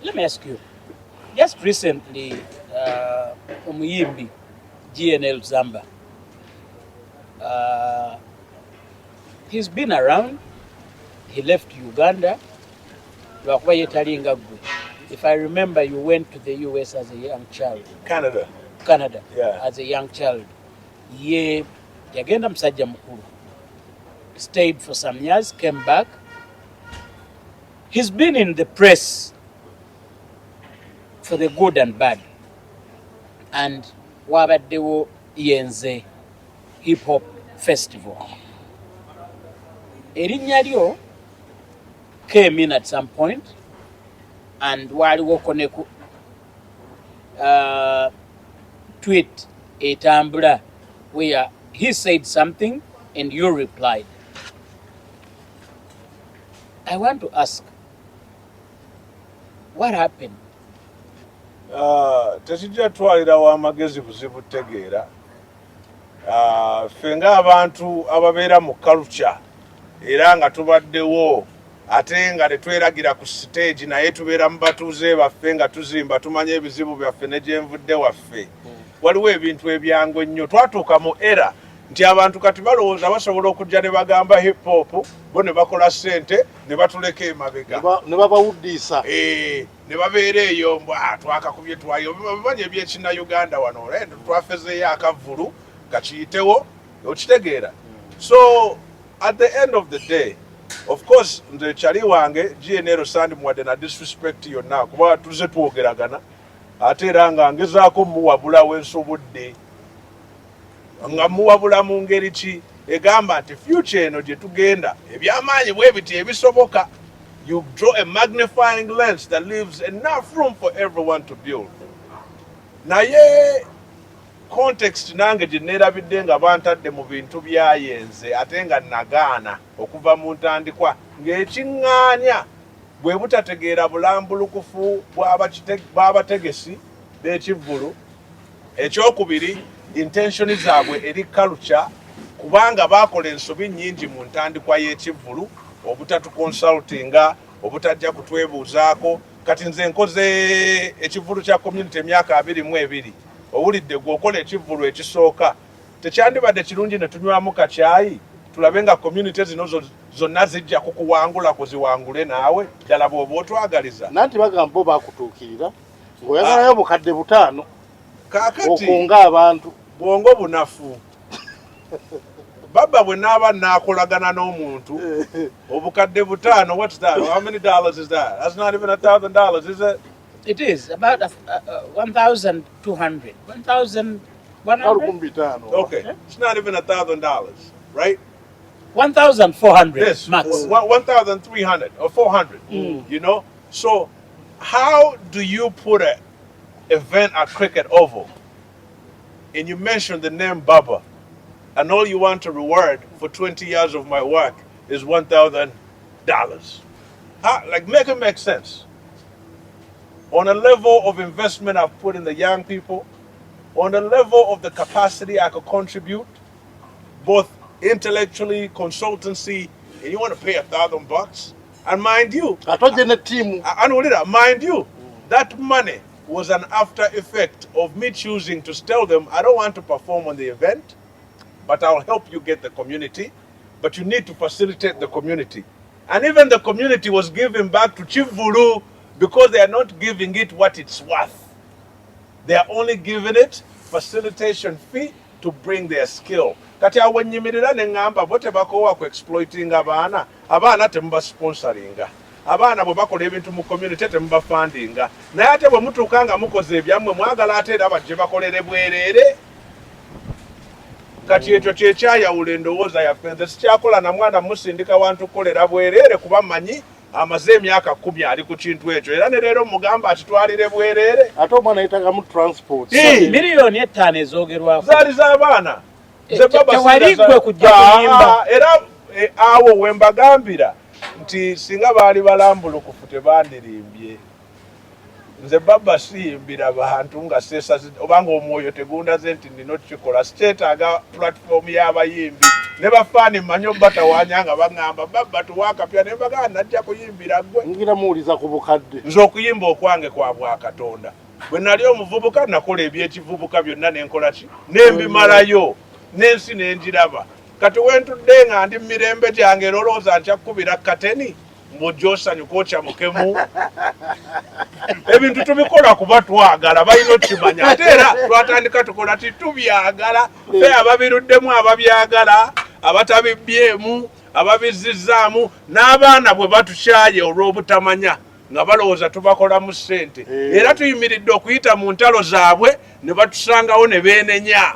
Let me ask you, just recently, omuyimbi GNL Zamba, he's been around, he left Uganda, lwakuba yetalinga gwe. If I remember, you went to the US as a young child. Canada. Yeah. As a young child. Ye yagenda musajja mukulu. Stayed for some years, came back. He's been in the press for the good and bad. And wabaddewo yenze hip hop festival. Erinnya lyo came in at some point, and waliwo koneku tweet etambula where he said something and you replied. I want to ask, what happened? Tekijja twalirawo amagezi buzibu tegeera. Ffe ng'abantu ababeera mu culture era nga tubaddewo ate nga tetweragira ku stage naye tubeera mu batuuze baffe nga tuzimba tumanye ebizibu byaffe ne gyenvudde waffe. Waliwo ebintu ebyangu ennyo twatuuka mu era nti abantu kati balowooza basobola okujja ne bagamba hip hop bo ne bakola ssente ne batuleka emabega ne babawuddiisa ne babeera eyo twakakubye twayo bamanya ebyekina Uganda wano twafezeeyo akavulu kakiyitewo okitegeera. So at the end of the day, of course nze kyali wange GNL Zamba mwadde na disrespect yonna kuba tuze twogeragana ate era nga ngezaako muwabula wensobodde nga muwabula mu ngeri ki egamba nti future eno gye tugenda ebyamaanyi bwe biti ebisoboka. You draw a magnifying lens that leaves enough room for everyone to build. Naye context nange gye neerabidde nga bantadde mu bintu byayenze ate nga nagaana okuva mu ntandikwa ng'ekiŋŋaanya bwe butategeera bulambulukufu bw'abategesi b'ekivvulu. Ekyokubiri, intention zaabwe eri culture kubanga baakola ensobi nnyingi mu ntandikwa y'ekivvulu, obutatu consultinga, obutajja kutwebuuzaako. Kati nze nkoze ekivvulu kya community emyaka 22. Owulidde gw'okola ekivvulu ekisooka tekyandibadde kirungi ne tunywamu kacyayi tulabe nga community zino zonna zijja kukuwangula kuziwangule naawe ddala bw'oba otwagaliza. nanti bagamba bo bakutuukirira ng'oyagalayo bukadde 5 kaakati okunga abantu bwongo bunafu. Baba bwe naaba naakolagana n'omuntu obukadde 5, what's that? How many dollars is that? That's not even $1,000, is it? It is about 1,200. 1,100? Okay, it's not even $1,000, right? 1,400 Yes, max. 1,300 or 400. You know, so how do you put an event at Cricket Oval and you mention the name Baba, and all you want to reward for 20 years of my work is $1,000? Like, make it make sense. On a level of investment I've put in the young people, on the level of the capacity I could contribute, both intellectually, consultancy, and you want to pay $1,000? And mind you, mind you, that money was an after effect of me choosing to tell them, I don't want to perform on the event, but I'll help you get the community, but you need to facilitate the community. And even the community was giving back to Chief Vulu because they are not giving it what it's worth. They are only giving it facilitation fee to bring their skill. Kati awe nyimirira ne ngamba bote bakowa ku exploiting abana temuba sponsoringa. Abana bwe bakola ebintu mu community temuba fundinga. Naye ate bwe mutuuka nga mukoze ebyammwe mwagala ate era bajje bakolere bwereere. Kati ekyo kyekyayawula endowooza yaffe. Nze sikyakola na mwana musindika wantu kukolera bwereere kuba mmanyi amaze emyaka 10 ali ku kintu ekyo era ne leero mugamba atitwalire bwereere. ate omwana yetagamu transport Miliyoni 5 ezoogerwako zaali z'abaana. tewali gwe kujja kuyimba. Era awo we mbagambira nti singa baali balambulukufu tebandirimbye. Nze Baba siyimbira bantu nga obanga omwoyo tegundaze nti nina okukikola. Sikyetaaga platform y'abayimbi ne bafaani mmanyi batawanya nga baŋŋamba Baba tuwaakapya ne mbagamba najja kuyimbira ggwe. ngira muwuliza ku bukadde. Nze okuyimba okwange kwa Bwakatonda. Bwe nali omuvubuka nakola ebyekivubuka byonna nenkola ki nembimalayo n'ensi nenjiraba. Kati wentudde nga ndi mirembe gyange olowooza nkyakubira kateni mbujosanyuka okyamukemu ebintu tubikola kuba twagala balina okimanya ate era twatandika tukola titubyagala fe ababiruddemu ababyagala abatabibyemu ababizizaamu n'abaana bwe batukyaye olw'obutamanya nga balowooza tubakolamu ssente era tuyimiridde okuyita mu ntalo zaabwe ne batusangawo ne beenenya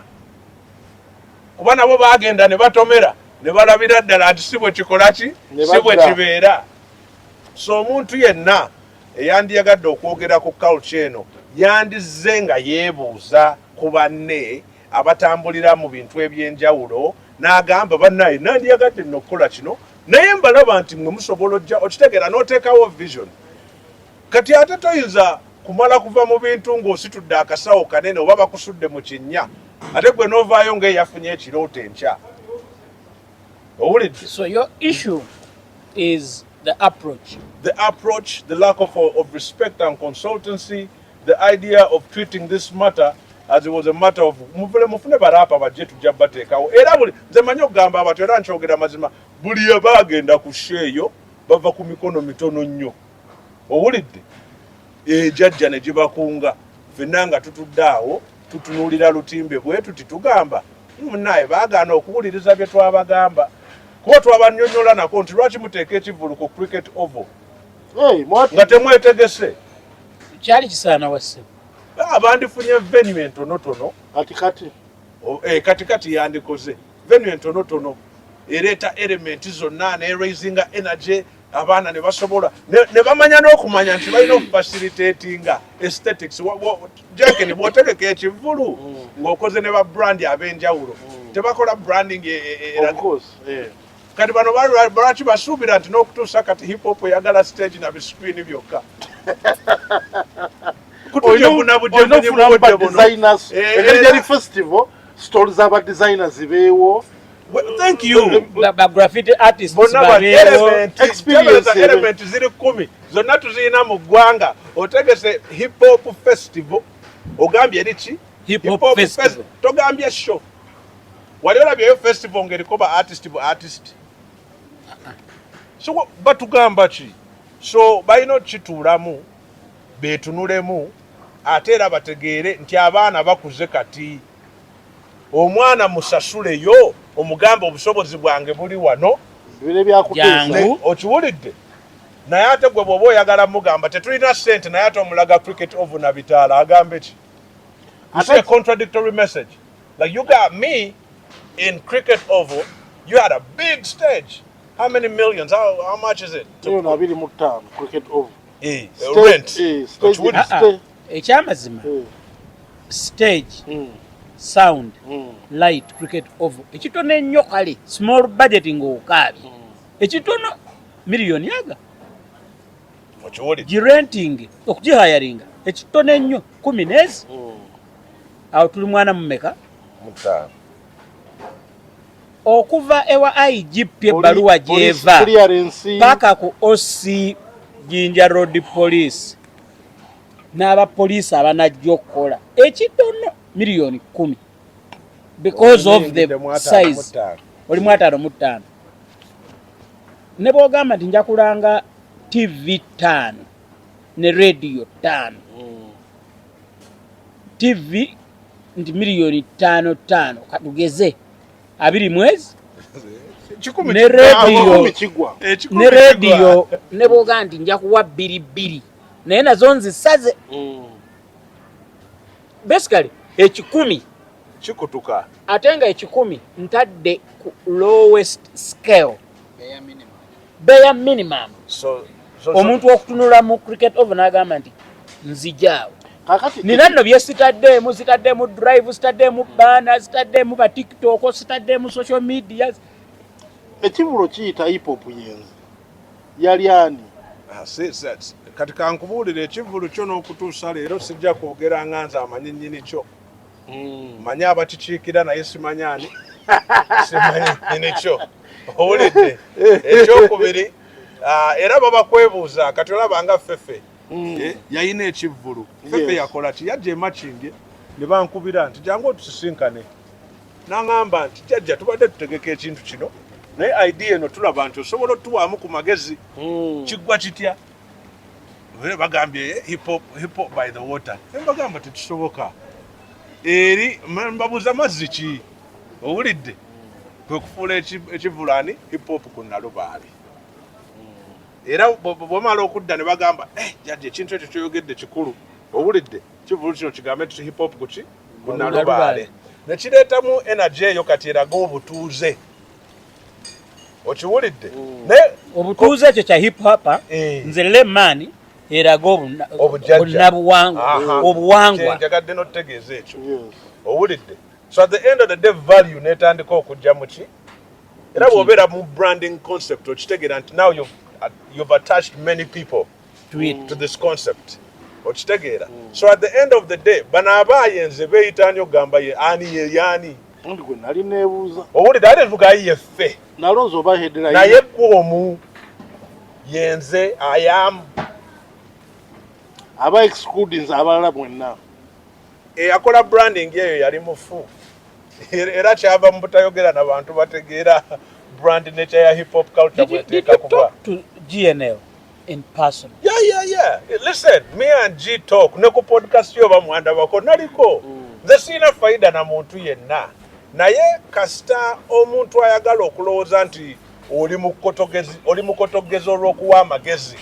kuba nabo bagenda ne batomera ne balabira ddala nti si bwe kikola ki si bwe kibeera. So omuntu yenna eyandiyagadde okwogera ku culture eno yandizze nga yeebuuza ku banne abatambulira mu bintu eby'enjawulo n'agamba bannaye nandiyagadde nno okukola kino naye mbalaba nti mwe musobola ojja okitegeera n'oteekawo vision. Kati ate toyinza kumala kuva mu bintu ng'ositudde akasawo kanene oba bakusudde mu kinnya ate gwe n'ovaayo ng'eyafunye ekirooto enkya. Owulidde? So your issue is the approach. The approach, the lack of respect and consultancy, the idea of treating this matter as it was a matter of mufune barapa bajje tujja bateekawo era buli nze manyi okugamba abantu era nkyogera mazima buli abagenda ku sheeyo bava ku mikono mitono nnyo. Owulidde? Ejjajja ne gibakunga ffenna nga tutudde awo tutunuulira lutimbe bwe tuti tugamba munnaye baagaana okuwuliriza bye twabagamba kuba twabannyonnyola nako nti lwaki muteeka ekivulu ku cricket oval nga temwetegese. Kyali kisaana wasse abandifunye venue entonotono katikati yandikoze venue entonotono ereeta elementi zonna ne raisinga energy abaana ne basobola ne bamanya n'okumanya nti balina okufacilitatinga aesthetics. Jenkins bw'otegeka ekivulu ng'okoze ne ba brandi ab'enjawulo tebakola branding kati bano lwaki basuubira nti n'okutuusa kati hip hop eyagala stage na biscreen byokka festival stories aba designers zibeewo. Thank you. Ba graffiti artists element ziri 10 zonna tuzirina mu ggwanga otegese hip hop festival ogambye eriki hip hop festival togambye show wali olabyeyo festival ng'eriko ba artist so batugamba ki so balina okituulamu beetunulemu ate era bategeere nti abaana bakuze kati omwana musasuleyo omugamba obusobozi bwange buli wano jangu okiwulidde naye ate gwe bw'oba oyagala mugamba tetulina ssente naye ate omulaga cricket ovu na bitaala agambe ki? It's a contradictory message. Like you got me in cricket oval, you had a big stage. How many millions? How much is it? Cricket oval. Rent. Ekyamazima stage sound light cricket oval ekitono ennyo kale small budgeting okaabye ekitono million yaga girenting okugihayaringa ekitono ennyo 10 nezi awo tuli mwana mumeka okuva ewa IGP ebbaluwa gyeva paka ku OC Jinja Road Police n'abapoliisi abanajja okukola ekitono million 10 because of the size oli mu 5 ne bw'ogamba nti nja kulanga TV 5 ne radio 5 TV nti million 5 katugeze 2 mwezi ne radio ne bw'ogamba nti nja kuwa 2 naye nazo nzisaze basically ekikumi kikutuka ate nga ekikumi ntadde ku lowest scale bare minimum so omuntu okutunula mu cricket oval n'agamba nti nzijaawo nina nno bye sitaddemu drive sitaddemu baana sitaddemu ba tiktok sitaddemu social media ekivulo kiyita hip hop yenze yali ani kati kankubuulira ekivulu kyo n'okutuusa leero sijja kwogera nganza amanyi nnyini kyo manyi abakikiikira naye simanyani simanyi nnyini kyo owulidde ekyokubiri era babakwebuuza kati olaba nga ffeffe yayina ekivvulu ffeffe yakola ki yajja emakinge ne bankubira nti jangu otusisinkane n'aŋŋamba nti jjajja tubadde tutegeka ekintu kino naye idea eno tulaba nti osobola otuwaamu ku magezi kiggwa kitya bagambye hip hop by the water mbagamba tekisoboka eri mbabuuza mazzi ki owulidde kwe kufuula ekivulaani hip hop ku nalubaale era bwemala okudda ne bagamba jjajja ekintu ekyo kyoyogedde kikulu owulidde kivulu kino kigambe nti hip hop kuki ku nalubaale ne kireetamu energy eyo kati eraga obutuuze okiwulidde obutuuze ekyo kya hip hop nze lemaani eraga obuwangwa njagadde n'otutegeeza ekyo owulidde so at the end of the day value netandika okujja mu ki era bw'obeera mu branding concept okitegeera nti now you've attached many people to this concept okitegeera so at the end of the day bano abaayenze beeyita nyo ogamba ye ani ye yani gwe nali neebuuza owulidde ate tugayi yeffe nalooza oba headline naye gwomu yenze ayamu aba excludings abalala mwenna eyakola branding eyo yali mufu era kyava mu butayogera n'abantu bategeera brand nature ya hip hop culture bweteeka kuba to GNL in person. Yeah. Listen, me and G talk ne ku podcast yo bamwanda bako naliko nze sina faida na muntu yenna naye kasita omuntu ayagala okulowooza nti oli mukotogezi olw'okuwa amagezi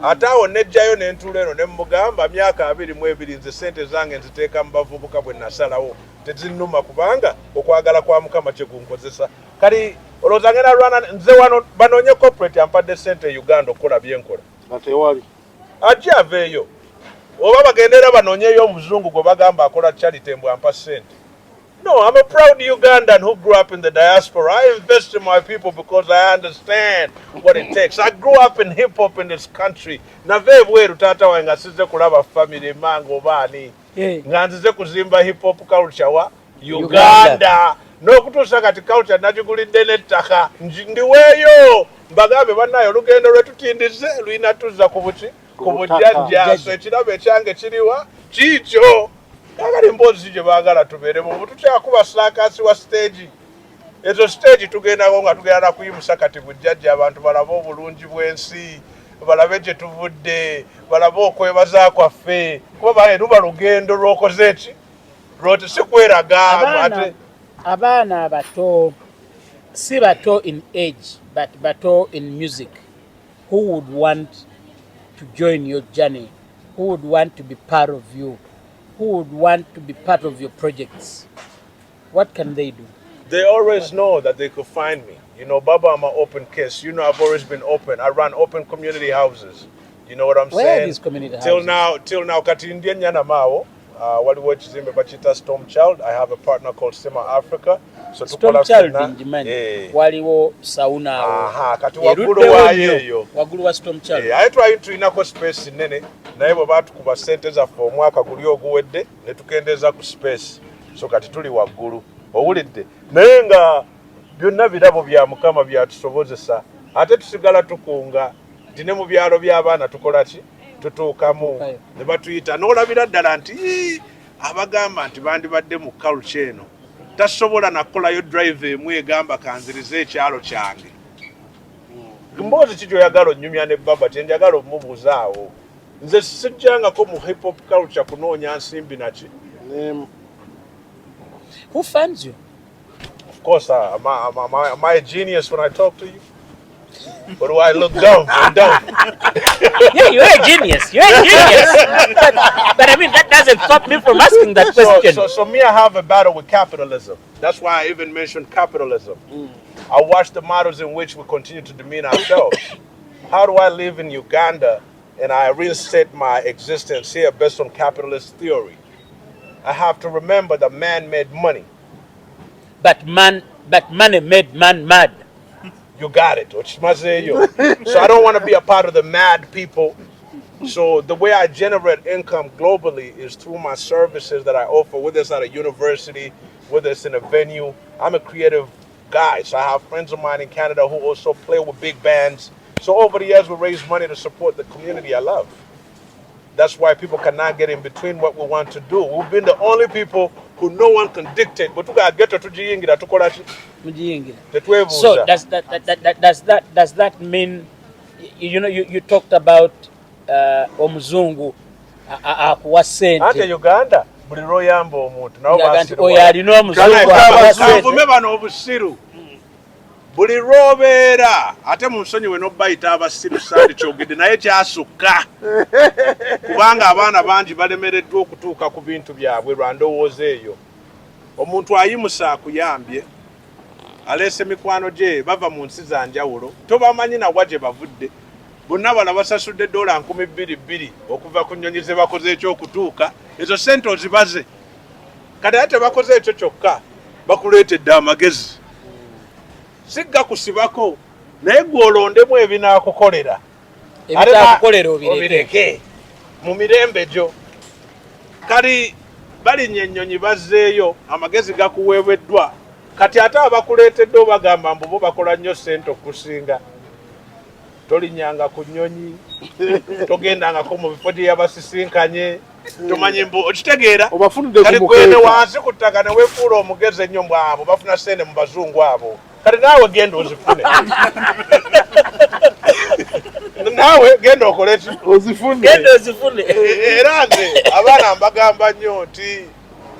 ate awo nejjayo n'entuula eno ne mugamba myaka 22 nze sente zange nziteeka mu bavubuka bwe nasalawo tezinnuma kubanga okwagala kwa mukama kye gunkozesa kali olowooza ngenda lwana nze wano banoonye corporate ampadde sente Uganda okukola byenkola atewali ajja aveeyo oba bagendera banoonyeyo omuzungu gwe bagamba akola charity mbw ampa sente. No, I'm a proud Ugandan who grew up in the diaspora. I invest in my people because I understand what it takes. I grew up in hip-hop in this country. Nave bweru tata wange asize kulaba family mango bani. Nga nzize kuzimba hip-hop culture wa Uganda. N'okutuusa kati culture nagigulidde n'ettaka. Ndiweeyo mbagambe bannayo olugendo lwetutindize luyina tuzza ku buki ku bujjajja. So ekirabo ekyange kiriwa kiikyo. Kagali mbozi gye baagala tubeeremu tukyakuba slaakasi wa stage ezo stage tugendako nga tugenda kuyimusa kati bujjajja abantu balabe obulungi bw'ensi balabe gye tuvudde balabe okwebaza kwaffe kuba luba lugendo lw'okoze eki lwoti si kweraga ate abaana abato si bato in age but bato in music who would want to join your journey, who would want to be part of you, who would want to be part of your projects, what can they do? They always know that they could find me. You know, Baba, I'm an open case. You know, I've always been open. I run open community houses. You know what I'm saying? Where are these community houses? Till now, kati Indian nyana mao. Waliwo chizimbe bachita Storm Child. I have a partner called Sima Africa. So Storm Child njimani. Waliwo sauna. Aha, kati wagulu wa yeyo. Wagulu wa Storm Child. I try to inako space nene. Naye bwe batukuba sente za for mwaka guli oguwedde ne tukendeza ku space. So kati tuli waggulu. Owulidde naye nga byonna birabo bya Mukama byatusobozesa ate tusigala tukunga nti ne mu byalo by'abaana tukola ki tutuukamu ne batuyita n'olabira ddala nti abagamba nti bandibadde mu culture eno tasobola nakolayo drive emu egamba kanzirize ekyalo kyange mboozi ki gyoyagala onnyumya ne baba kyenjagala omubuzaawo nze sijjangako mu hip hop culture kunoonya nsimbi naki. Who funds you? Of course, am I a genius when I talk to you? Or do I look dumb? I'm dumb. Yeah, you're a genius. You're a genius. But I mean, that doesn't stop me from asking that question. So me, I have a battle with capitalism. That's why I even mentioned capitalism. I watch the models in which we continue to demean ourselves. How do I live in Uganda and I reset my existence here based on capitalist theory? I have to remember that man made money. But money made man mad. You got it. So I don't want to be a part of the mad people. So the way I generate income globally is through my services that I offer, whether it's at a university, whether it's in a venue. I'm a creative guy. So I have friends of mine in Canada who also play with big bands. So over the years, we raise money to support the community I love. That's why people cannot get in between what we want to do. We've been the only people who no one can dictate. But get to tujiyingira tukola ki? So does that mean, you know, you talked about omuzungu akuwa sente. Ate Uganda buli royamba omuntu nawo oyo alina omuzungu akuwa sente. Kanvume bano obusiru. Buli robeera ate mu nsonyiwe n'obbayita abasiru sandi kyogedde naye kyasukka kubanga abaana bangi balemereddwa okutuuka ku bintu byabwe lwa ndowooza eyo. Omuntu ayimusa akuyambye aleese mikwano gye bava mu nsi za njawulo tobamanyi nawa gye bavudde bonna bala basasudde $2,200 okuva ku nnyonyi ze bakoze ekyokutuuka ezo sente ozibaze kati ate bakoze ekyo kyokka bakuleetedde amagezi sigga kusibako naye gw'olondemu ebinaakukolera ebitaakukolera obireke mu mirembe gyo kali balinnya ennyonyi bazzeeyo amagezi gakuweebeddwa kati ate abakuleetedde obagamba mbu bo bakola nnyo sente okusinga tolinnyanga ku nnyonyi togendangako mu bifo gye yabasisinkanye tomanyi mbu okitegeera kali gwene wansi ku ttaka ne weefuula omugezi ennyo mbu abo bafuna sente mu bazungu abo kati naawe genda ozifune naawe genda okole ki ozifune era nze abaana mbagamba nnyo nti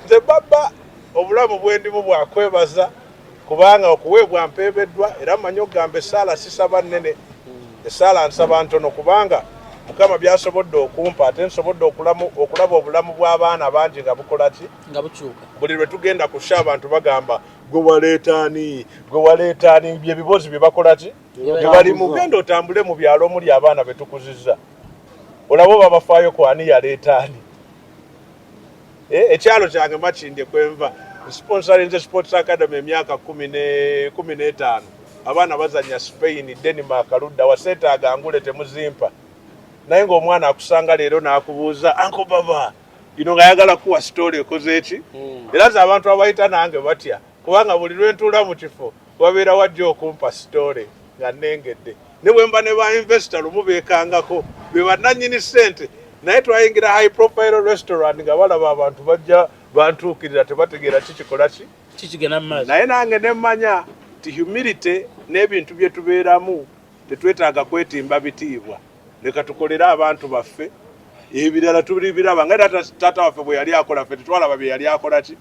nze baba obulamu bwendimu bwakwebaza kubanga okuweebwa mpeebeddwa era mmanyi okugamba essaala sisaba nnene essaala nsaba ntono kubanga Mukama byasobodde okumpa ate nsobodde okulaba obulamu bw'abaana bangi nga bukola ki nga bukyuka buli lwe tugenda kusha abantu bagamba gwe waleetaani bye bibozi bye bakola ki bye bali mugenda otambule mu byalo omuli abaana be tukuzizza olabo babafaayo ku ani yaleetaani ekyalo kyange makindye kwenva sponsorinze sports academy emyaka 15 abaana bazanya Spain Denmark ludda waseetaaga ngule temuzimpa naye ng'omwana akusanga leero n'akubuuza Uncle Baba nga ayagala kuwa story ekoze eki era ze abantu abayita nange batya kubanga buli lwe ntuula mu kifo wabeera wajja okumpa story nga nnengedde ne bwe mba ne ba investor lumu beekangako be bannannyini ssente naye twayingira high profile restaurant nga balaba abantu bajja bantuukirira tebategeera kikikola ki kikigenda mu maaso naye nange ne mmanya ti humility n'ebintu bye tubeeramu tetwetaaga kwetimba bitiibwa leka tukolere abantu baffe ebirala tulibiraba nga taata waffe bwe yali akola ffe tetwalaba bye yali akola ki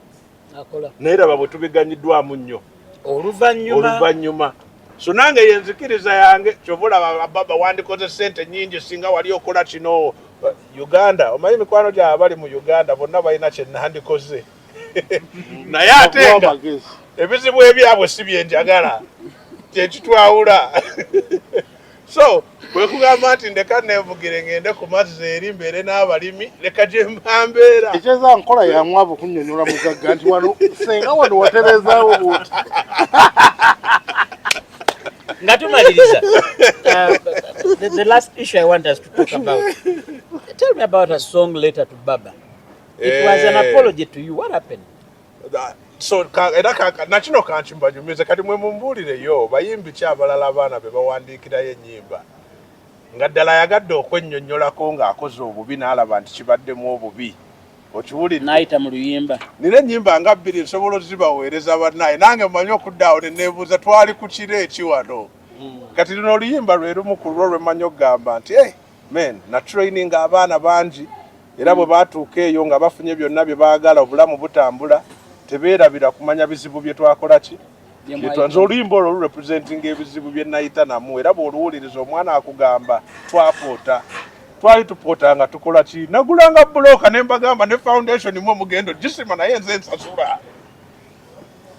naye raba bwe tubiganyiddwamu nnyo oluvannyuma so nange yenzikiriza yange kyovulaba baba wandikoze sente nnyingi singa wali okola kino Uganda omanyi mikwano gyabwe bali mu Uganda bonna balina kye nandikoze naye ate nga ebizibu ebyabwe si byenjagala kyekitwawula so bwe kugamba nti ndeka neevugire ngende ku mazzi eri mbeere n'abalimi leka gye mbambeera ekyeza nkola yamwavu kunnyonnyola mugagga nti wano senga wano waterezaawo buuti nga tumaliriza the last issue I want us to talk about. Tell me about a song later to Baba. It was an apology to you. What happened? So era nakino kankimbanyumize kati mwe mumbuulireyo bayimbi ki abalala abaana be bawandiikirayo ennyimba nga ddala yagadde okwennyonnyolako ng'akoze obubi n'alaba nti kibaddemu obubi okiwulidde n'ayita mu luyimba nina ennyimba nga 2 nsobola ozibaweereza bannaye nange mmanyi okuddaawo ne neebuuza twali ku kiro eki wano kati lino oluyimba lwe lumu ku lwo lwe mmanyi okugamba nti men na training abaana bangi era bwe baatuuka eyo nga bafunye byonna bye baagala obulamu butambula tebeerabira kumanya bizibu bye twakola ki nze oluyimba olwo lurepresenting ebizibu bye nayita namu era bw'oluwuliriza omwana akugamba twapoota twali tupoota nga tukola ki nagulanga bulooka ne mbagamba ne foundation mu omugendo gisima naye nze nsasula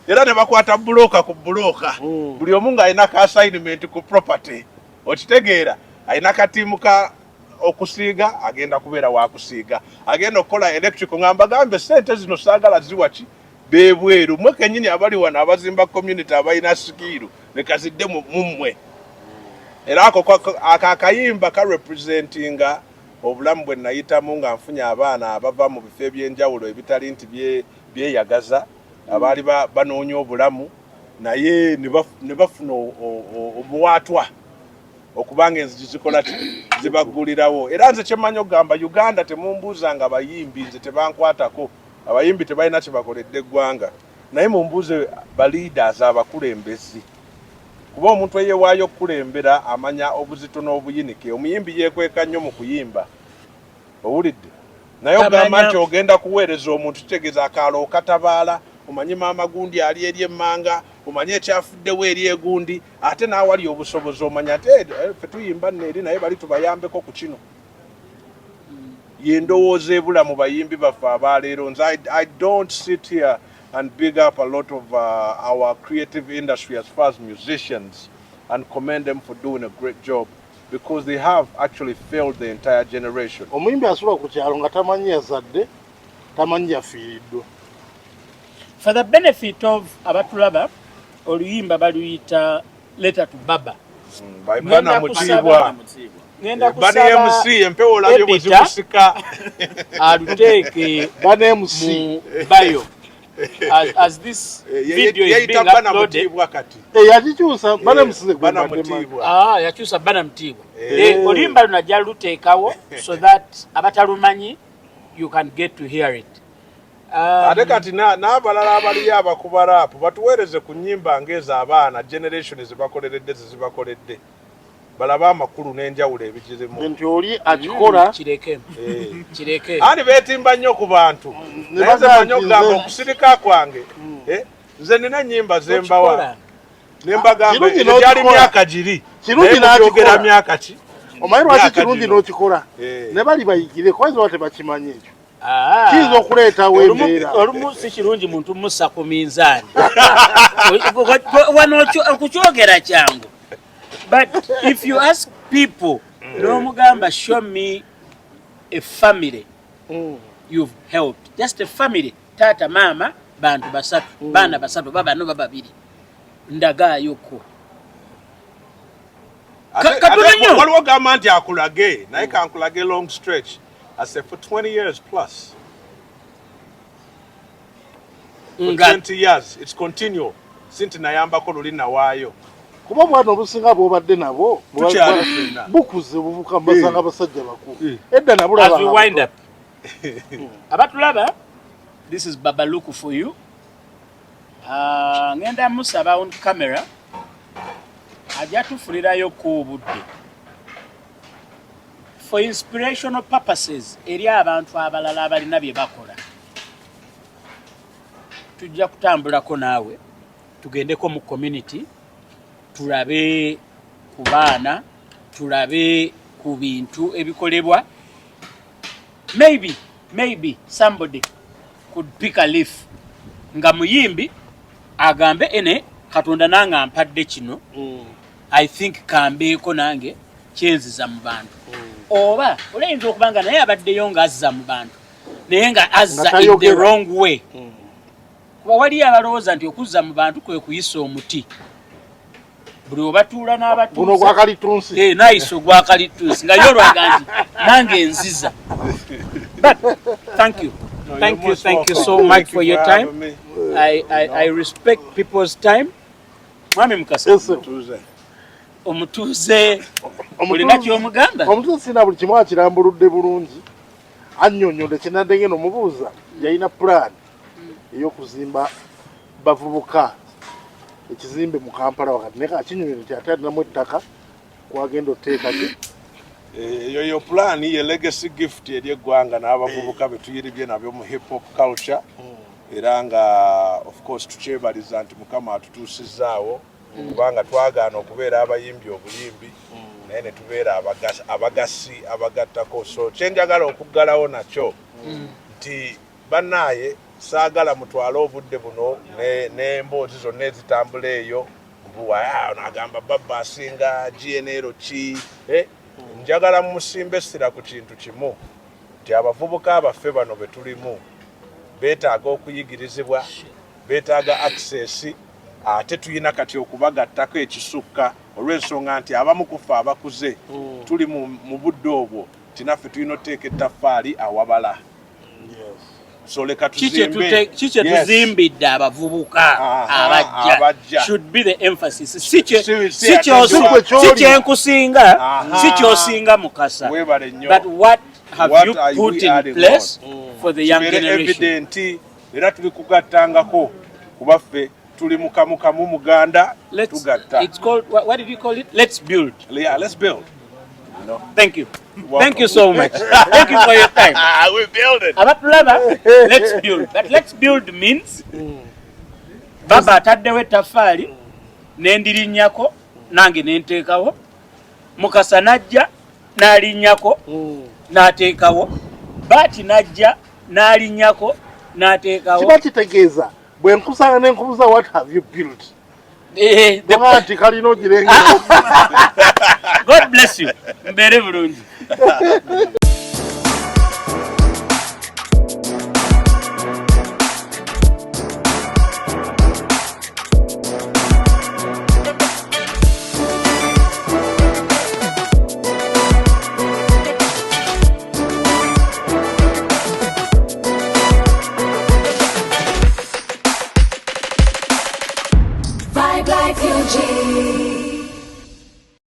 era ne bakwata bulooka ku bulooka buli omu ng'alina ka assignment ku property okitegeera alina katiimu ka okusiiga agenda kubeera wakusiiga agenda okukola electrical nga mbagambe sente zino saagala ziwa ki beebweru mwe kennyini abali wano abazimba community abalina sikiiru ne kazidde mu mmwe era ako akayimba ka representinga obulamu bwe nayitamu nga nfunye abaana abava mu bifo ebyenjawulo ebitali nti byeyagaza abaali banoonya obulamu naye ne bafuna obuwaatwa okubanga enzigi zikola zibagulirawo. Era nze kyemanyi okugamba Uganda temumbuuzanga abayimbi, nze tebankwatako, abayimbi tebalina kye bakoledde eggwanga, naye mumbuuze ba leaders abakulembezi, kuba omuntu eyewaayo okukulembera amanya obuzito n'obuyinike. Omuyimbi yeekweka nnyo mu kuyimba, owulidde, naye ogamba nti ogenda kuweereza omuntu kitegeeza akaalo okatabaala, omanyi maama gundi ali eri emmanga, omanyi ekyafuddewo eri egundi, ate naawali obusobozi omanya ati ffe tuyimba nneeri naye bali tubayambeko ku kino. Ye ndowooza ebula mu bayimbi baffe abaleero. Nze I don't sit here and big up a lot of our creative industry as far as musicians and commend them for doing a great job, because they have actually failed the entire generation. Omuyimbi asula ku kyalo nga tamanyi yazadde, tamanyi yafiiriddwa. For the benefit of abatulaba, oluyimba baluyita letter to Baba. Bana mutibwa. Ngenda Bani MC empewo olabye bwe zikusika. Aluteeke Bani MC bayo. As this video is being uploaded, yakikyusa Bana MC Bana mutibwa. yakyusa Bana mutibwa. Oluyimba lunajja luteekawo so that abatalumanyi you can get to hear it. Ate kati n'abalala abaliyo abakuba raapu batuweereze ku nnyimba ng'ezo abaana generation ezibakoleredde zezibakoledde, balaba amakulu n'enjawulo ebigirimu. Nti oli akikola kireke ani beetimba nnyo ku bantu, naye nze manyi okugamba okusirika kwange, nze nina nnyimba zembawa ne mbagamba egyali myaka giri, kirungi n'akigera myaka ki. Omanyi lwaki kirungi n'okikola ne bali bayigire kubanga tebakimanyi ekyo. Kiyinza okuleetawo embeera. Olumu si kirungi muntu mussa ku minzaani. Wano okukyogera kyangu. But if you ask people, n'omugamba show me a family you've helped, just a family, tata mama bantu basatu, baana basatu, baba no baba babiri, ndagaayoko. Waliwo gamba nti akulage, naye kankulage long stretch. I said for 20 years plus. For 20 years, it's continual. Sinti nayambako luli nawaayo. Kuba bwana obusinga bw'obadde nabo bukuze buvuka mbasanga abasajja bakulu. Edda nabula as we wind up. Abatulaba, this is Babaluku for you. Ngenda musaba on camera. Ajja tufulirayo ku budde. For inspirational purposes, eri abantu abalala abalina bye bakola. Tujja kutambulako naawe, tugendeko mu community, tulabe ku baana, tulabe ku bintu ebikolebwa. Maybe somebody could pick a leaf. Nga muyimbi agambe ene Katonda nange ampadde kino. I think kambeeko nange kyenziza mu bantu. Oba oleyinza okubanga naye abaddeyo ng'azza mu bantu naye nga azza in the wrong way. Kuba waliyo abalowooza nti okuzza mu bantu kwe kuyisa omuti. Buli obatuula n'abatuuza guno gwakalitunsi nayiso gwakalitunsi nga yo olwaga nti nange nziza. But thank you. Thank you so much for your time. I respect people's time. Mwami Mukasa. Omutuuze olina ky'omugamba? Omutuuze sina buli kimu akirambuludde bulungi, annyonnyodde kinadde ngeno mubuuza yalina plan ey'okuzimba bavubuka ekizimbe mu Kampala wakati naye akinyonyodde nti ate alinamu ettaka kwagenda oteeka ki. Eyo plan ye legacy gift eri eggwanga n'abavubuka be tuyiribye nabyo mu hip hop culture, era nga of course tukyebaliza nti Mukama atutuusizaawo kubanga twagaana okubeera abayimbi obuyimbi naye ne tubeera abagasi abagattako. So kyenjagala okuggalawo nakyo nti bannaaye saagala mutwale obudde buno n'emboozi zonna ezitambula eyo mbuwa nagamba baba asinga GNL ki. Njagala musimbe essira ku kintu kimu nti abavubuka abaffe bano be tulimu beetaaga okuyigirizibwa, beetaaga access, ate tuyina kati okubagattako ekisukka olw'ensonga nti abamu kufa abakuze tuli mu budde obwo tinaffe tulina oteeka ettaffaali awabala. so leka tuzimbe kiche tuzimbidde abavubuka abajja should be the emphasis si kyenkusinga si kyosinga Mukasa but what have you put in place for the young generation era tuli kugattangako kubaffe tuli mukamuka mu Muganda tugatta. It's called what did you call it? Let's build. Yeah, let's build. Thank you. Thank you so much. Thank you for your time. We build it. Let's build. But let's build means Baba ataddewo ettaffaali n'endirinnyako nange n'enteekawo Mukasa najja n'alinnyako n'ateekawo Baati najja n'alinnyako n'ateekawo. Kiba kitegeeza bwe nkusanga ne nkubuuza what have you built? Bwati kalina ogirengera. God bless you. Mbeere bulungi.